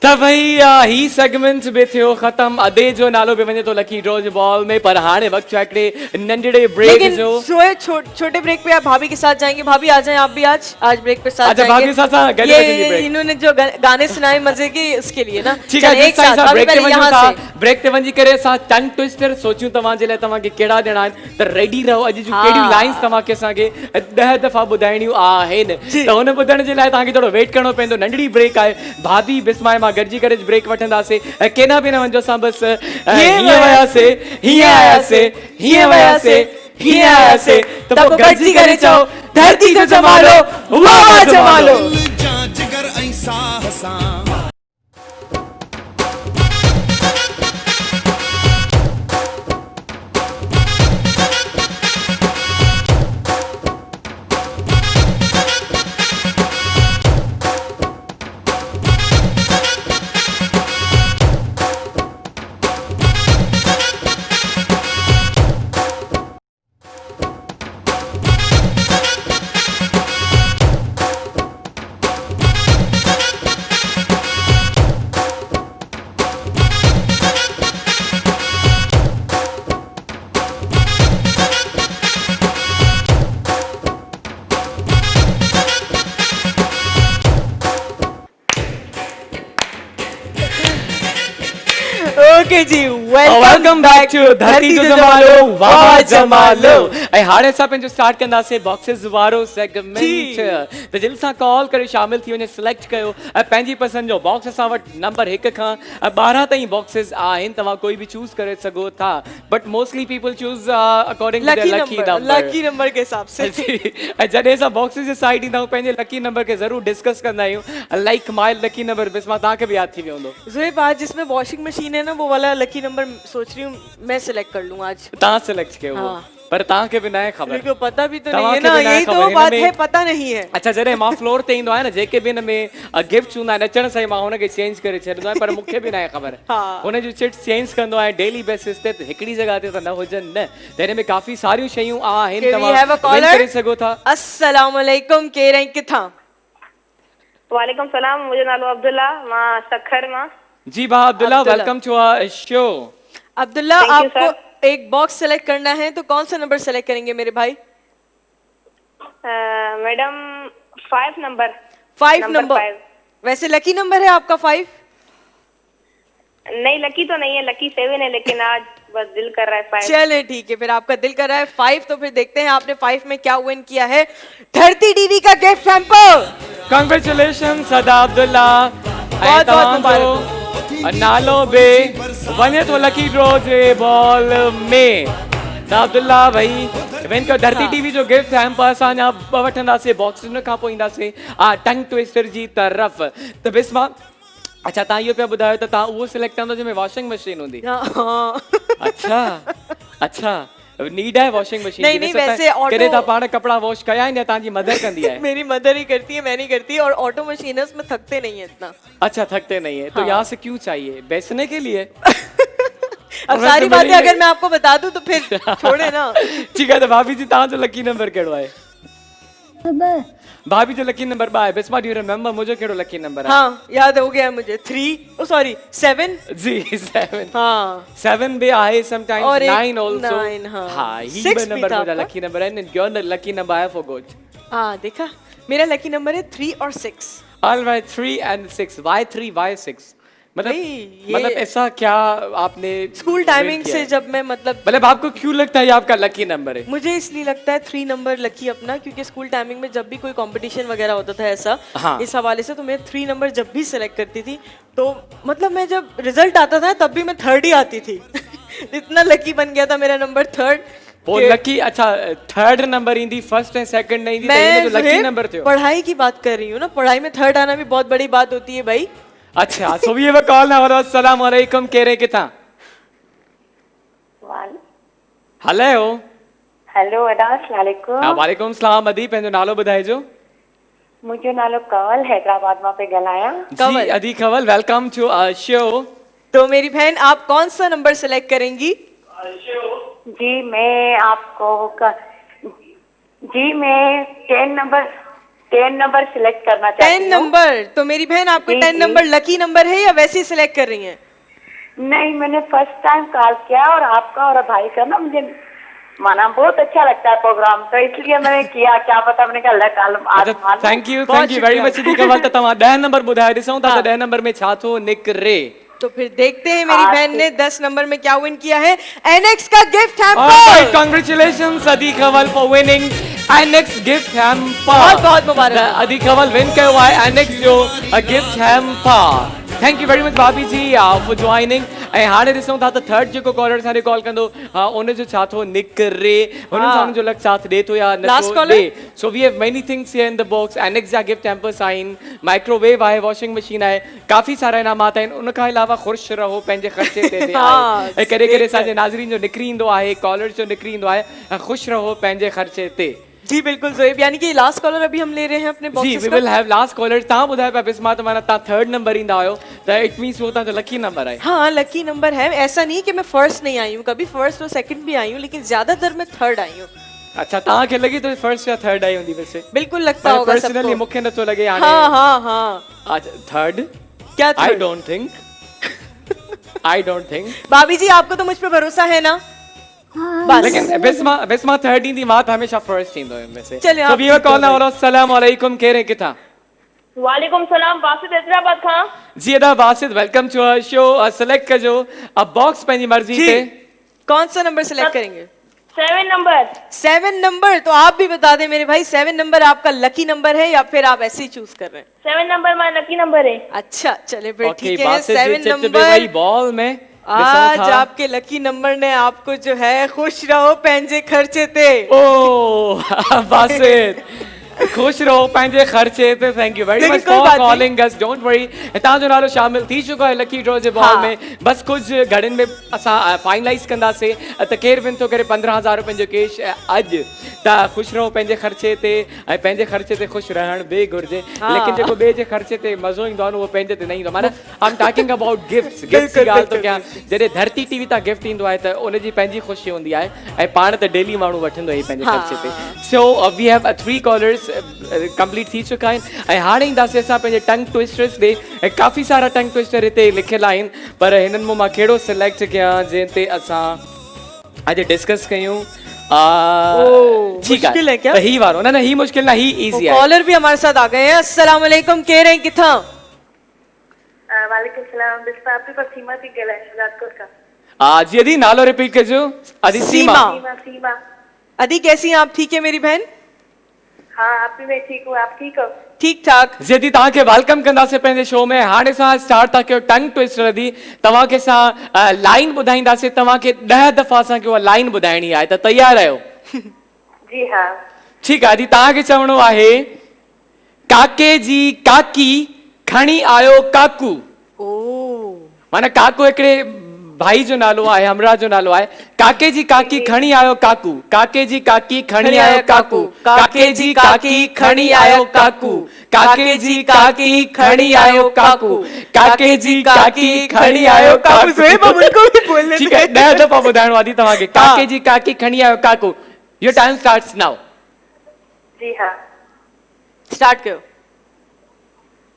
त भई ही सेगमेंट बि थियो ख़त्म। अदे जो नालो बि वञे थो लकी ड्रॉ जे बॉल में, पर हाणे वक़्तु आहे हिकिड़े नंढड़े ब्रेक लेकिन जो। छोटे ब्रेक पे आप भाभी के साथ जाएंगे। भाभी आ जाएं आप भी आज ब्रेक पे साथ अच्छा, जाएंगे। भाभी साथ साथ गले ये बजनी ब्रेक। इन्होंने जो गाने सुनाए मजे के, उसके लिए ना। ठीक है, चल, एक साथ भाभी ब्रेक ते पहले वञूं यहाँ था। से। ब्रेक ते वञी करे असां टंग ट्विस्टर सोचियूं तव्हांजे लाइ, तव्हांखे कहिड़ा ॾियणा आहिनि, त रेडी रहो। अॼु जूं कहिड़ियूं लाइन्स तव्हांखे असांखे 10 दफ़ा ॿुधाइणियूं आहिनि, त हुन ॿुधण जे लाइ तव्हांखे थोरो वेट करिणो पवंदो। नंढड़ी ब्रेक आहे, भाभी बिस्मा मां गॾिजी करे ब्रेक वठंदासीं। केना बि न वञो, असां बसि हीअं वियासीं, हीअं आयासीं, हीअं वियासीं, हीअं आयासीं, त पोइ गॾिजी करे चओ धरती जो जमालो, वाह वाह जमालो। ओके जी, वेलकम बैक टू धरती जो जमालो, वाह वाह जमालो। ऐं हाणे असां पंहिंजो स्टार्ट कंदासीं बॉक्सिस वारो सेगमेंट। त जिन सां कॉल करे शामिल थी वञे, सिलेक्ट कयो ऐं पंहिंजी पसंदि जो बॉक्स। असां वटि नंबर 1 खां 12 ताईं बॉक्सिस आहिनि, तव्हां कोई बि चूज़ करे सघो था, but mostly people choose according to their lucky number के हिसाब से। ऐं जॾहिं असां बॉक्सिस जे साइड ईंदा आहियूं, पंहिंजे लकी नंबर खे ज़रूर डिस्कस कंदा आहियूं। Like my lucky number Bisma तव्हांखे बि यादि थी वियो हूंदो। ज़ोएब, आज जिसमें वॉशिंग मशीन है ना, वो वाला लकी नंबर सोच रही हूँ मैं सिलेक्ट कर लूँ आज। तव्हां सिलेक्ट कयो, हाँ। पर तव्हांखे बि न आहे ख़बर। मेरे को पता भी तो नहीं है तव्हांखे ना, बि न आहे यही ख़बर, तो हिन बात में- है, पता नहीं है। अच्छा, जॾहिं मां फ्लोर ते ईंदो आहियां न, जेके बि हिन में गिफ्ट हूंदा आहिनि, अचण सां ई मां हुनखे चेंज करे छॾींदो आहियां, पर मूंखे बि न आहे ख़बर। हाँ। हुन जूं चिट्स चेंज कंदो आहियां डेली बेसिस ते, हिकिड़ी जॻह ते त न हुजनि न, त हिन में काफ़ी सारियूं शयूं आहिनि, Okay, we तव्हां have a win caller. करे सघो था। अस्सलाम वालेकुम, के रही किथां? वालेकुम सलाम, मुझे नालो अब्दुल्ला, मां सखर मां। जी भाउ Abdullah, Abdullah. Welcome to our show. Abdullah, Thank you, आपको एक बॉक्स सेलेक्ट करना है, तो कौन सा नंबर सेलेक्ट करेंगे मेरे भाई? Madam 5 number. 5 नंबर। 5। वैसे लकी नंबर है आपका 5? नहीं, लकी तो नहीं है, लकी 7 है, लेकिन आज बस दिल कर रहा है 5। चले ठीक है, फिर आपका दिल कर रहा है 5, तो फिर देखते हैं आपने 5 में क्या विन किया है। धरती टीवी का गिफ्ट हैम्पर। कांग्रेचुलेशन सदा अब्दुल्ला। बहुत बहुत मुबारक। नालो बे वञे तो लकी ड्रॉ जे बॉल में। त अब्दुल्ला भाई विन कयो धरती टीवी जो गिफ्ट हैम्पर। असांजा वठंदासीं बॉक्स, हुन खां पोइ ईंदासीं टंग ट्विस्टर जी तरफ़। त बिस्मा, अच्छा तव्हां इहो पिया ॿुधायो त तव्हां उहो सिलेक्ट कंदो जंहिंमें वॉशिंग मशीन हूंदी। हाँ। अच्छा नीड है वॉशिंग मशीन? नहीं, वैसे ऑटो- कॾहिं तव्हां पाण कपिड़ा वॉश कया आहिनि या तव्हांजी मदर कंदी आहे? मेरी मदर ही करती है, मैं नहीं करती, और ऑटो मशीन है, उसमें थकते नहीं है इतना। अच्छा, थकते नहीं है, तो यहाँ से क्यों चाहिए? बेचने के लिए? अब सारी बातें अगर मैं आपको बता दूं तो फिर छोड़े ना। ठीक है, तो भाभी जी तव्हांजो लकी नंबर कहिड़ो आहे? ॿ भाभी जो लकी नंबर 2 आहे। बिस्मा, डू यू रिमेंबर मुझे कहिड़ो लकी नंबर आहे? हाँ, याद हो गया मुझे। 7। जी 7। हाँ, 7 भी आहे, समटाइम्स और एक 9 आल्सो। 9, हाँ। हाँ, ही 6 बि भी नंबर था मुंहिंजा आपका? लकी नंबर आहिनि। Your lucky number I forgot. हाँ, देखा, मेरा लकी नंबर है 3 और 6। Alright, 3 and 6। Why 3, why 6? भाई, ये- मतलब ऐसा क्या आपने स्कूल टाइमिंग से जब मैं मतलब आपको क्यों लगता है ये आपका लकी नंबर है? मुझे इसलिए लगता है 3 नंबर लकी अपना, क्योंकि स्कूल टाइमिंग में जब भी कोई कंपटीशन वगैरह होता था ऐसा, हाँ। इस हवाले से, तो मैं 3 नंबर जब भी सिलेक्ट करती थी, तो मतलब मैं जब रिजल्ट आता था तब भी मैं 3rd ही आती थी। इतना लकी बन गया था मेरा नंबर 3rd। वो लकी, अच्छा 3rd नंबर इंदी, 1st एंड 2nd नहीं इंदी, तो मैं ये जो लकी सुहेब, नंबर थे। पढ़ाई की बात कर रही हूँ ना, पढ़ाई में 3rd आना भी बहुत बड़ी बात होती है भाई। अच्छा, so we have a call now. अस्सलाम वालेकुम, कह रहे किथा? हेलो। हेलो, अस्सलाम वालेकुम। वालेकुम सलाम। अदी, पंहिंजो नालो ॿुधाइजो। मुझे नालो कंवल, हैदराबाद मां पे ॻाल्हायां। जी अदी Kanwal, welcome to our show. तो मेरी बहन, आप कौन सा नंबर सेलेक्ट करेंगी? जी मैं 10 नंबर 10 नंबर सिलेक्ट करना 10 चाहती हूँ। नंबर, तो मेरी बहन आपका जी, 10 जी। नंबर लकी नंबर है या वैसे ही सिलेक्ट कर रही हैं? नहीं, मैंने फर्स्ट टाइम कॉल किया और आपका और भाई का ना मुझे माना बहुत अच्छा लगता है प्रोग्राम, तो इसलिए मैंने किया। क्या पता, मैंने कहा कॉल आज अच्छा थैंक यू बहुत वेरी मच शुक्रिया। सिद्दीक कवाल त तव्हां 10 नंबर ॿुधाए ॾिसूं था हाँ। त 10 नंबर में छा थो निकिरे। तो फिर देखते हैं मेरी हाँ, बहन ने 10 नंबर में क्या विन किया है। एनएक्स का gift Alright, hamper. congratulations Adi Kawal for winning Annex gift hamper. बहुत-बहुत मुबारक हो। Adi Kawal win कयो आहे Annex जो gift hamper. Thank you very much भाभी जी for joining. ऐं हाणे ॾिसूं था त थर्ड जेको कॉलर असांखे कॉल कंदो उन जो छा थो निकिरे, हुननि सां हुननि जो लक साथ ॾे थो या Last नथो caller? ॾे। So we have many things here in the box. एनेक्स जा गिफ्ट हैम्पर्स आहिनि, माइक्रोवेव आहे, वॉशिंग मशीन आहे, काफ़ी सारा इनामात आहिनि। उन खां अलावा ख़ुशि रहो पंहिंजे ख़र्चे ते बि हाँ, आहे। ऐं कॾहिं कॾहिं बिल्कुल। असांजे नाज़रीन जो निकिरी ईंदो आहे, कॉलर्स जो निकिरी ईंदो आहे, ख़ुशि रहो पंहिंजे ख़र्चे ते। जी बिल्कुल ज़ोएब, यानी कि लास्ट कॉलर अभी हम ले रहे हैं अपने जी बॉक्सेस वी का। Will have last caller. तव्हां ॿुधायो पिया बिस्मा त माना तव्हां थर्ड नंबर ईंदा आहियो त इट मीन्स उहो तव्हांजो लकी नंबर आहे। हाँ लकी नंबर है, ऐसा नहीं कि मैं फर्स्ट नहीं आई हूँ, कभी फर्स्ट और सेकंड भी आई हूँ, लेकिन ज्यादातर मैं थर्ड आई हूँ। अच्छा तव्हांखे लॻे थो फर्स्ट या थर्ड आई हूंदी वैसे? बिल्कुल लगता होगा पर्सनली सबको। मूंखे नथो लॻे हाणे। हाँ हाँ हाँ। अच्छा थर्ड क्या I third? Don't think I don't think. भाभी जी आपको तो मुझ पे भरोसा है ना? हाँ बस। लेकिन बिस्मा थर्ड ईंदी, मां त हमेशा फर्स्ट ईंदो हुयमि वैसे। चलिए, सो आप वी हैव ठीक हो कॉल नाउ। गए। अस्सलाम वालेकुम, कह रहे किथां? वालेकुम सलाम, बासित हैदराबाद खां। जी अदा Basit, welcome to our show. Select कजो अब बॉक्स पंहिंजी मर्जी जी ते। कौन सा नंबर सिलेक्ट करेंगे? 7 नंबर। 7 नंबर, तो आप भी बता दें मेरे भाई 7 नंबर आपका लकी नंबर है या फिर आप ऐसे ही चूज कर रहे हैं? 7 नंबर मां लकी नंबर है। अच्छा चले फिर ओके ठीक है। बासित जी 7 चिट पे वही नंबर बॉल में आज ॾिसूं था। आपके लकी नंबर ने आपको जो है खुश रहो पंहिंजे खर्चे ते। ओ बासित खुश रहो पंहिंजे ख़र्चे ते। थैंक यू वेरी लेकिन मच कोई फॉर बात नहीं। Calling us. डोंट वरी, तव्हांजो नालो शामिल थी चुको आहे लकी ड्रॉ जे बॉल हाँ। में। बस कुछ घड़ियुनि में असां फाइनलाइज़ कंदासीं त केरु विन थो करे 15,000 रुपयनि जो कैश अॼु। त ख़ुशि रहो पंहिंजे ख़र्चे ते ऐं पंहिंजे ख़र्चे ते ख़ुशि रहण बि घुरिजे। हाँ। लेकिन जेको ॿिए जे ख़र्चे ते मज़ो ईंदो आहे न उहो पंहिंजे ते न ईंदो। माना I am talking about gifts. Gifts जी ॻाल्हि थो कयां। जॾहिं धरती टीवी तां गिफ्ट ईंदो आहे त उनजी पंहिंजी ख़ुशी हूंदी आहे ऐं पाण त डेली माण्हू वठंदो ई पंहिंजे ख़र्चे ते। So we have 3 callers complete थी चुका आहिनि ऐं हाणे ईंदासीं असां पंहिंजे टंग ट्विस्टर्स ॾे। ऐं काफ़ी सारा टंग ट्विस्टर हिते लिखियल आहिनि, पर हिननि मां कहिड़ो सिलेक्ट कयां जंहिं ते असां अॼु डिस्कस कयूं। ठीक मुश्किल है क्या? त ही वारो न ही मुश्किल ना, ही इजी है। कॉलर भी हमारे साथ आ गए हैं। अस्सलाम वालेकुम, कह रहे हैं किथां? वालेकुम सलाम, बिस्मा आपके पास सीमा थी गला राजकोट का। जी अदी नालो रिपीट कजो। अदी सीमा। सीमा सीमा। अदी कैसी हैं आप? ठीक है मेरी बहन? हाँ आप भी, मैं ठीक हूँ, आप ठीक हो? ठीक ठाक। जी अदी तव्हांखे वेलकम कंदासीं पंहिंजे शो में। हाणे सां स्टार्ट था कयो टंग ट्विस्टर। अदी तव्हांखे सां लाइन ॿुधाईंदासीं, तव्हांखे 10 दफ़ा असांखे उहा लाइन ॿुधाइणी आहे, त तयार आहियो? जी हाँ। ठीकु आहे अदी, तव्हांखे चवणो आहे काके जी काकी खणी आयो काकू। ओ माना काको हिकिड़े भाई जो नालो आहे, हमरा जो नालो आहे। काके जी काकी खणी आयो काकू, काके जी काकी खणी आयो काकू, काके जी काकी खणी आयो काकू, काके जी काकी खणी आयो काकू, काके जी काकी खणी आयो काकू। ज़ोएब अब उनको भी बोलने ठीक है, 10 दफ़ा ॿुधाइणो आहे तव्हांखे। काके जी काकी खणी आयो काकू। Your time starts now. जी हाँ। स्टार्ट करो।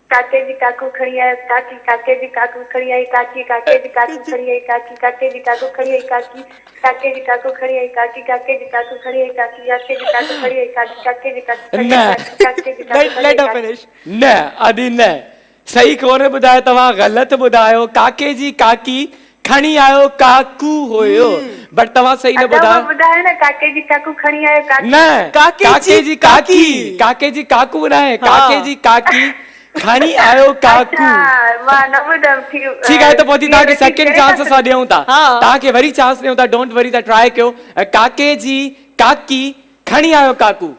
काके जी काकू खड़ी आई काकी, काके जी काकू खड़ी आई काकी, काके जी काकू खड़ी आई काकी, काके जी काकू खड़ी आई काकी, काके जी काकू खड़ी आई काकी, काके जी काकू खड़ी आई काकी, काके जी काकू खड़ी आई काकी, काके जी काकू खड़ी आई काकी, काके जी काकू खड़ी आई लेट काकी। फिनिश। न अदी न सही कोन ॿुधायो, तव्हां ग़लति ॿुधायो। काके जी काकी खणी आयो काकू हुयो, बट तव्हां सही न ॿुधायो। ॿुधायो न काके जी काकू खड़ी आयो काकी। न काके जी काकी, काके जी काकू न आहे, काके जी काकी खणी आयो काकू। मां न ॿुधमि। ठीक आहे, त पोइ तव्हांखे सेकंड चांस असां ॾियूं था। तव्हांखे वरी चांस ॾियूं था, डोंट वरी, त ट्राई कयो। काके जी काकी खणी आयो काकू।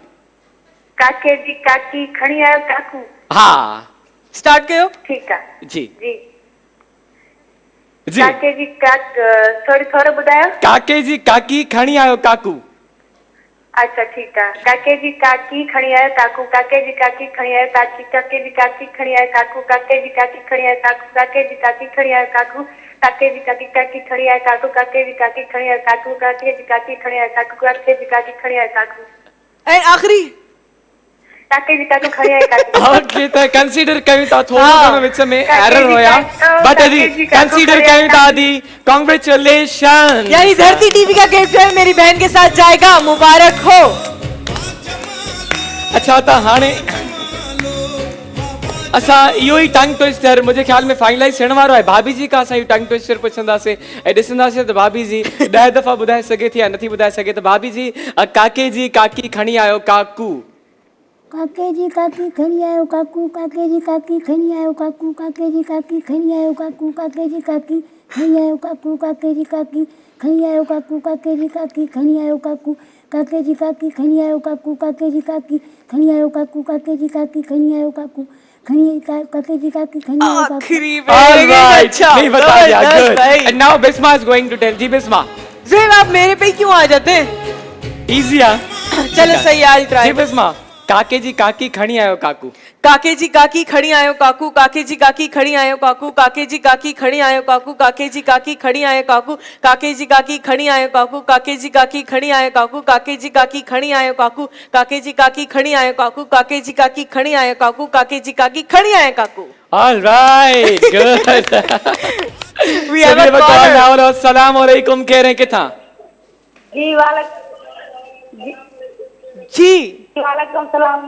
काके जी काकी खड़ी आयो काकू। हा स्टार्ट कयो। ठीक आहे जी जी। जी काके जी थोरो ॿुधायो। काके जी काकी खणी आयो काकू। अच्छा ठीक है। काके जी काकी खड़ी आयो काकू, काके जी काकी खड़ी आयो काकी, काके जी काकी खड़ी आयो काकू, काके जी काकी खड़ी आयो काकू, काके जी काकी खड़ी आयो काकू, काके जी काकी खड़ी आयो काकू, काके जी काकी खड़ी आयो काकू, काके जी काकी खड़ी आयो काकू, काके जी काकी खड़ी आयो काकू। एंड आखिरी काके जी काकू खड़ी आई काकी ओके त कंसीडर कयूं था थोरो हाँ। घणो विच में काके एरर जी होया काको, बट काके जी जी काको कंसीडर खड़ी आई कयूं था दी कांग्रेचुलेशन यानी धरती टीवी का गिफ्ट जो है मेरी बहन के साथ जाएगा, मुबारक हो। अच्छा त हाणे असां इहो ई टंग ट्विस्टर मुझे ख्याल में फाइनलाइज थियण वारो आहे भाभी जी का असां इहो टंग ट्विस्टर पुछंदासीं ऐं ॾिसंदासीं त भाभी जी 10 दफ़ा ॿुधाए सघे थी या नथी ॿुधाए सघे त भाभी जी काके जी काकी खणी आयो काकू काके जी काकी खणी आयो काकू काके जी काकी खणी आयो काकू काके जी काकी खणी आयो काकू काके जी काकी खणी आयो काकू काके जी काकी खणी आयो काकू काके जी काकी खणी आयो काकू काके जी काकी खणी आयो काकू काके जी काकी खणी आयो काकू काके जी काकी खणी आयो काकू काके जी काकी खणी आयो काकू आखिरी All में right, अच्छा, नहीं बता दिया जबरदस्त good भाई। and now Bisma is going to tell जी बिस्मा ज़ुहैब आप मेरे पे क्यों आ जाते हैं? easy है चलो सही आज जी ट्राई। बिस्मा काके जी काकी खणी आयो काकू काके जी काकी खड़ी आयो काकू काके जी काकी खड़ी आयो काकू काके जी काकी खड़ी आयो काकू काके जी काकी खड़ी आयो काकू काके जी काकी खड़ी आयो काकू काके जी काकी खड़ी आयो काकू काके जी काकी खड़ी आयो काकू काके जी काकी खड़ी आयो काकू काके जी काकी खड़ी आयो काकू काके जी काकी खड़ी आयो काकू। all right good We have a caller. now अस्सलाम वालेकुम कह रहे हैं किथा जी जी वालेकुम सलाम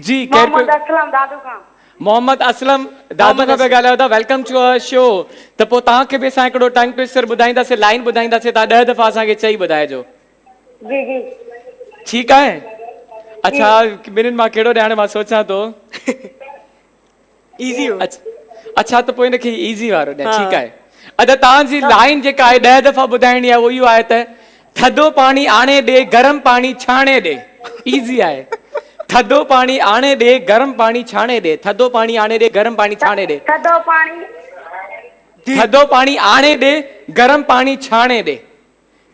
जी केर मोहम्मद पे असलम दादू खां मोहम्मद असलम दादू खां पे ॻाल्हायो था वेलकम टू अवर शो त पोइ तव्हांखे बि असां हिकिड़ो टंग ट्विस्टर ॿुधाईंदासीं लाइन ॿुधाईंदासीं तव्हां 10 दफ़ा असांखे चई ॿुधाइजो जी जी ठीकु आहे अच्छा ॿिन्हिनि मां कहिड़ो ॾियण मां सोचां थो इजी हो। अच्छा त पोइ हिनखे इज़ी वारो ॾियां हाँ। ठीकु आहे अदा तव्हांजी लाइन जेका आहे 10 दफ़ा ॿुधाइणी आहे उहो इहो आहे त थधो पाणी आणे ॾे गरम पाणी छाणे ॾे इज़ी आहे थधो पाणी आणे ॾे गरम पाणी छाणे ॾे थधो पाणी आणे ॾे गरम पाणी छाणे ॾे थधो पाणी थधो पाणी आणे ॾे गरम पाणी छाणे ॾे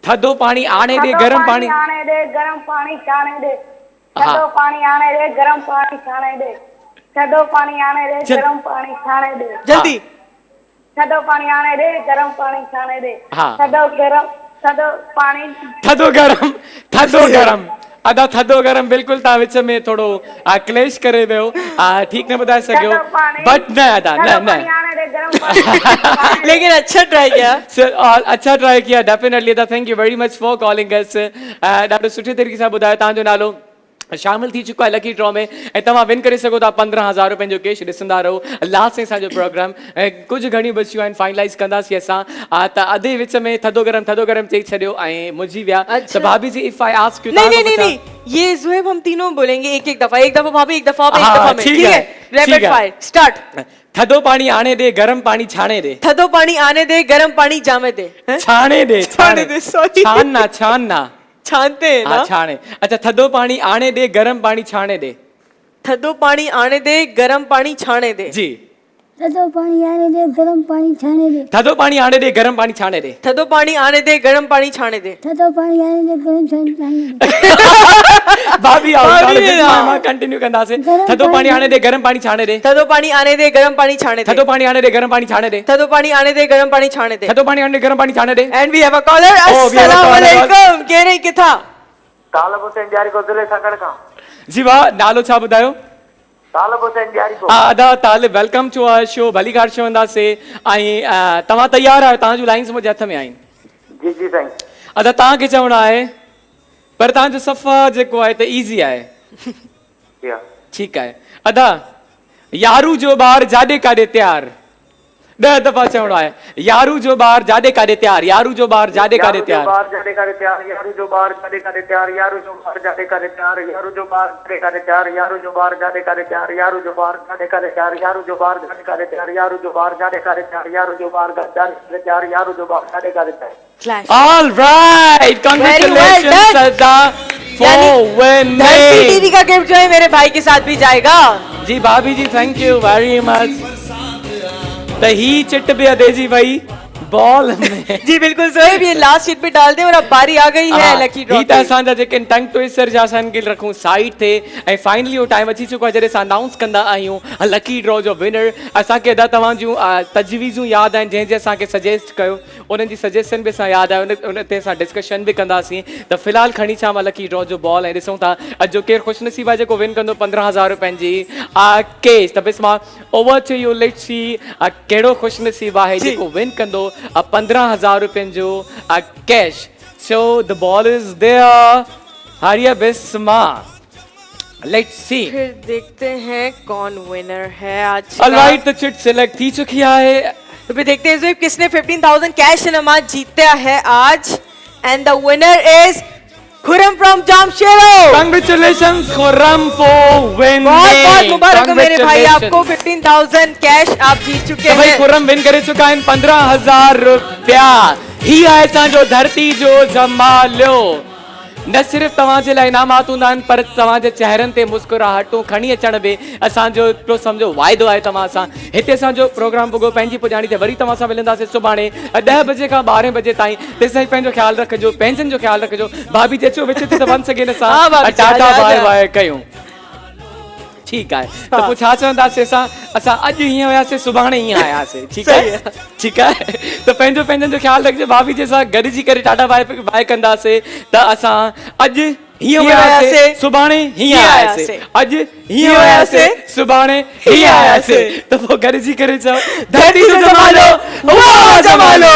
थधो पाणी आणे ॾे गरम पाणी आने दे गरम पानी छाने दे हाँ। थधो पानी आने दे गरम पानी छाने दे थधो पानी आने दे चल। गरम पानी छाने दे जल्दी थधो पानी आने दे गरम पानी छाने दे हाँ। थधो पानी थधो गरम अदा थधो गरम बिल्कुल तव्हां विच में थोरो क्लेश करे वियो ठीकु न ॿुधाए सघियो थधो पाणी बट न अदा थधो न पानी आने दे गरम पानी लेकिन अच्छा ट्राई किया। सर अच्छा ट्राई किया डेफिनेटली अदा thank you very much for calling अस ॾाढो सुठे तरीक़े सां ॿुधायो तव्हांजो नालो शामिल थी चुको आहे लकी ड्रॉ में ऐं तव्हां विन करे सघो था 15,000 रुपयनि जो कैश ॾिसंदा रहो लास्ट ताईं असांजो प्रोग्राम ऐं कुझु घणियूं बचियूं आहिनि फाइनलाइज़ कंदासीं असां त अधे विच में थधो गरम चई छॾियो ऐं मुंहिंजी विया अच्छा। त भाभी जी इफ आई आस्क यू नहीं ये ज़ुहैब हम तीनों बोलेंगे एक दफा भाभी एक दफा आप एक हाँ, दफा में ठीक ठीक है, है ठीक रैपिड है। Fire start. थधो पाणी आणे ॾे गरम पाणी छाणे ॾे थधो पानी आने दे गरम पानी जामे दे हैं? छाणे ॾे छाणे दे, sorry। छान ना छानते हैं ना। हाँ छाणे अच्छा थधो पाणी आणे ॾे गरम पाणी छाणे ॾे थधो पानी आने दे गरम पानी छाने दे जी थधो पाणी आणे दे गरम पाणी छाणे दे थधो पाणी आणे ॾे गरम पाणी छाणे ॾे थधो पानी आने दे गरम पानी छाने दे थधो पाणी आणे दे गरम पाणी छाणे दे भाभी आओ भाभी ताले बिस्मा आओ। मां कंटिन्यू कंदासीं गरम थधो पाणी पाणी आणे ॾे गरम पाणी छाणे ॾे थधो पानी आने दे गरम पानी छाने दे थधो पाणी आणे ॾे गरम पाणी छाणे ॾे थधो पानी आने दे गरम पानी छाने दे थधो पाणी आणे ॾे गरम पाणी छाणे ॾे and we have a caller we have a अस्सलाम caller. वालेकुम कह रहे किथा तालब हुसैन जारी को दिले सकड़ का जी वाह नालो छा ॿुधायो तालब हुसैन जारी को अदा तालिब वेलकम टू आवर शो भली कार चवंदासीं ऐं तव्हां तयार आहियो तव्हांजूं लाइन्स मुंहिंजे हथ में आहिनि जी जी साईं अदा तव्हांखे चवणो आहे पर तव्हांजो सफ़ा जेको आहे त ईज़ी आहे जी हाँ। ठीकु आहे अदा यारू जो ॿार जाॾे काॾे तयार 10 दफ़ा चवणो आहे यारू जो ॿार जाॾे काॾे तयार यारू जो ॿार जाॾे काॾे तयार बाहर जाने का तैयार यारू जो बाहर जाने का तैयार यारू जो बाहर जाने का तैयार यारू जो बाहर जाने का तैयार यारू जो बाहर जाने का तैयार यारू जो बाहर जाने का तैयार यारू जो बाहर जाने का तैयार यारू जो बाहर जाने का तैयार यारू जो बाहर जाने का तैयार यारू जो बाहर जाने का तैयार clash All right, congratulations, well done. Sada, for धरती winning. टीवी का गिफ्ट जो है मेरे भाई के साथ भी जाएगा। जी भाभी जी थैंक यू वेरी मच त ही चिट बि अदे जी वई बॉल में जी बिल्कुल सोहेब, ये लास्ट शीट पे डाल दे और अब बारी आ गई है लकी ड्रॉ ही त असांजा जेके टंग ट्विस्टर जा असां खे रखूं साइड ते ऐं फाइनली वो टाइम अची चुको आहे जॾहिं असां अनाउंस कंदा आहियूं लकी ड्रॉ जो विनर। असांखे अदा तव्हां जूं तजवीज़ूं यादि आहिनि जंहिं असांखे सजेस्ट कयो, उन्हनि जी सजेशन बि असां यादि आहे, उन ते असां डिस्कशन बि कंदासीं। त फ़िलहालु खणी छा मां लकी ड्रॉ जो बॉल ऐं ॾिसूं था अॼु जो केरु ख़ुशनसीबु आहे जेको विन कंदो 15,000 रुपयनि जी केस। त बस मां over to you, let's see कहिड़ो ख़ुशनसीबु आहे जेको विन कंदो 15,000 रुपयनि जो cash. So the ball is there, हारिया बिस्मा, लेट्स सी। फिर देखते हैं कौन विनर है आज। ऑलराइट, तो चिट सिलेक्ट थी चुकी है। तो फिर देखते हैं जोहेब किसने 15,000 कैश इनामात जीता है आज। And the winner is Khurram from Jamshoro. Congratulations Khurram for winning. बहुत मुबारक हो मेरे भाई, आपको 15,000 कैश आप जीत चुके तो भाई हैं। खुरम विन करे चुका है 15,000 रुपया। ही आहे असांजो धरती जो जमालो। न सिर्फ़ तव्हांजे लाइ इनामात हूंदा आहिनि पर तव्हांजे चेहरनि ते मुस्कुराहटूं खणी अचण बि असांजो हिकिड़ो सम्झो वाइदो आहे तव्हां सां। हिते असांजो प्रोग्राम भुॻो पंहिंजी पुॼाणी ते वरी तव्हां सां मिलंदासीं सुभाणे 10 बजे खां 12 बजे ताईं। तेसिताईं पंहिंजो ख़्यालु रखिजो, पंहिंजनि जो ख़्यालु रखिजो। भाभी जे अचो विच ते त वंस अगेन हा असां भाभी, टाटा जा, बाय जा। बाय कयूं। ठीकु आहे, त पोइ छा चवंदासीं असां अॼु हीअं हुयासीं सुभाणे हीअं आयासीं। ठीकु आहे, ठीकु आहे। त पंहिंजनि जो ख़्यालु रखिजो। भाभी जे सां गॾिजी करे टाटा बाय बाय कंदासीं। त असां अॼु हीअं हुयासीं सुभाणे हीअं आयासीं, अॼु हीअं हुयासीं सुभाणे हीअं आयासीं। त पोइ गॾिजी करे चओ धरती जो जमालो, वाह जमालो।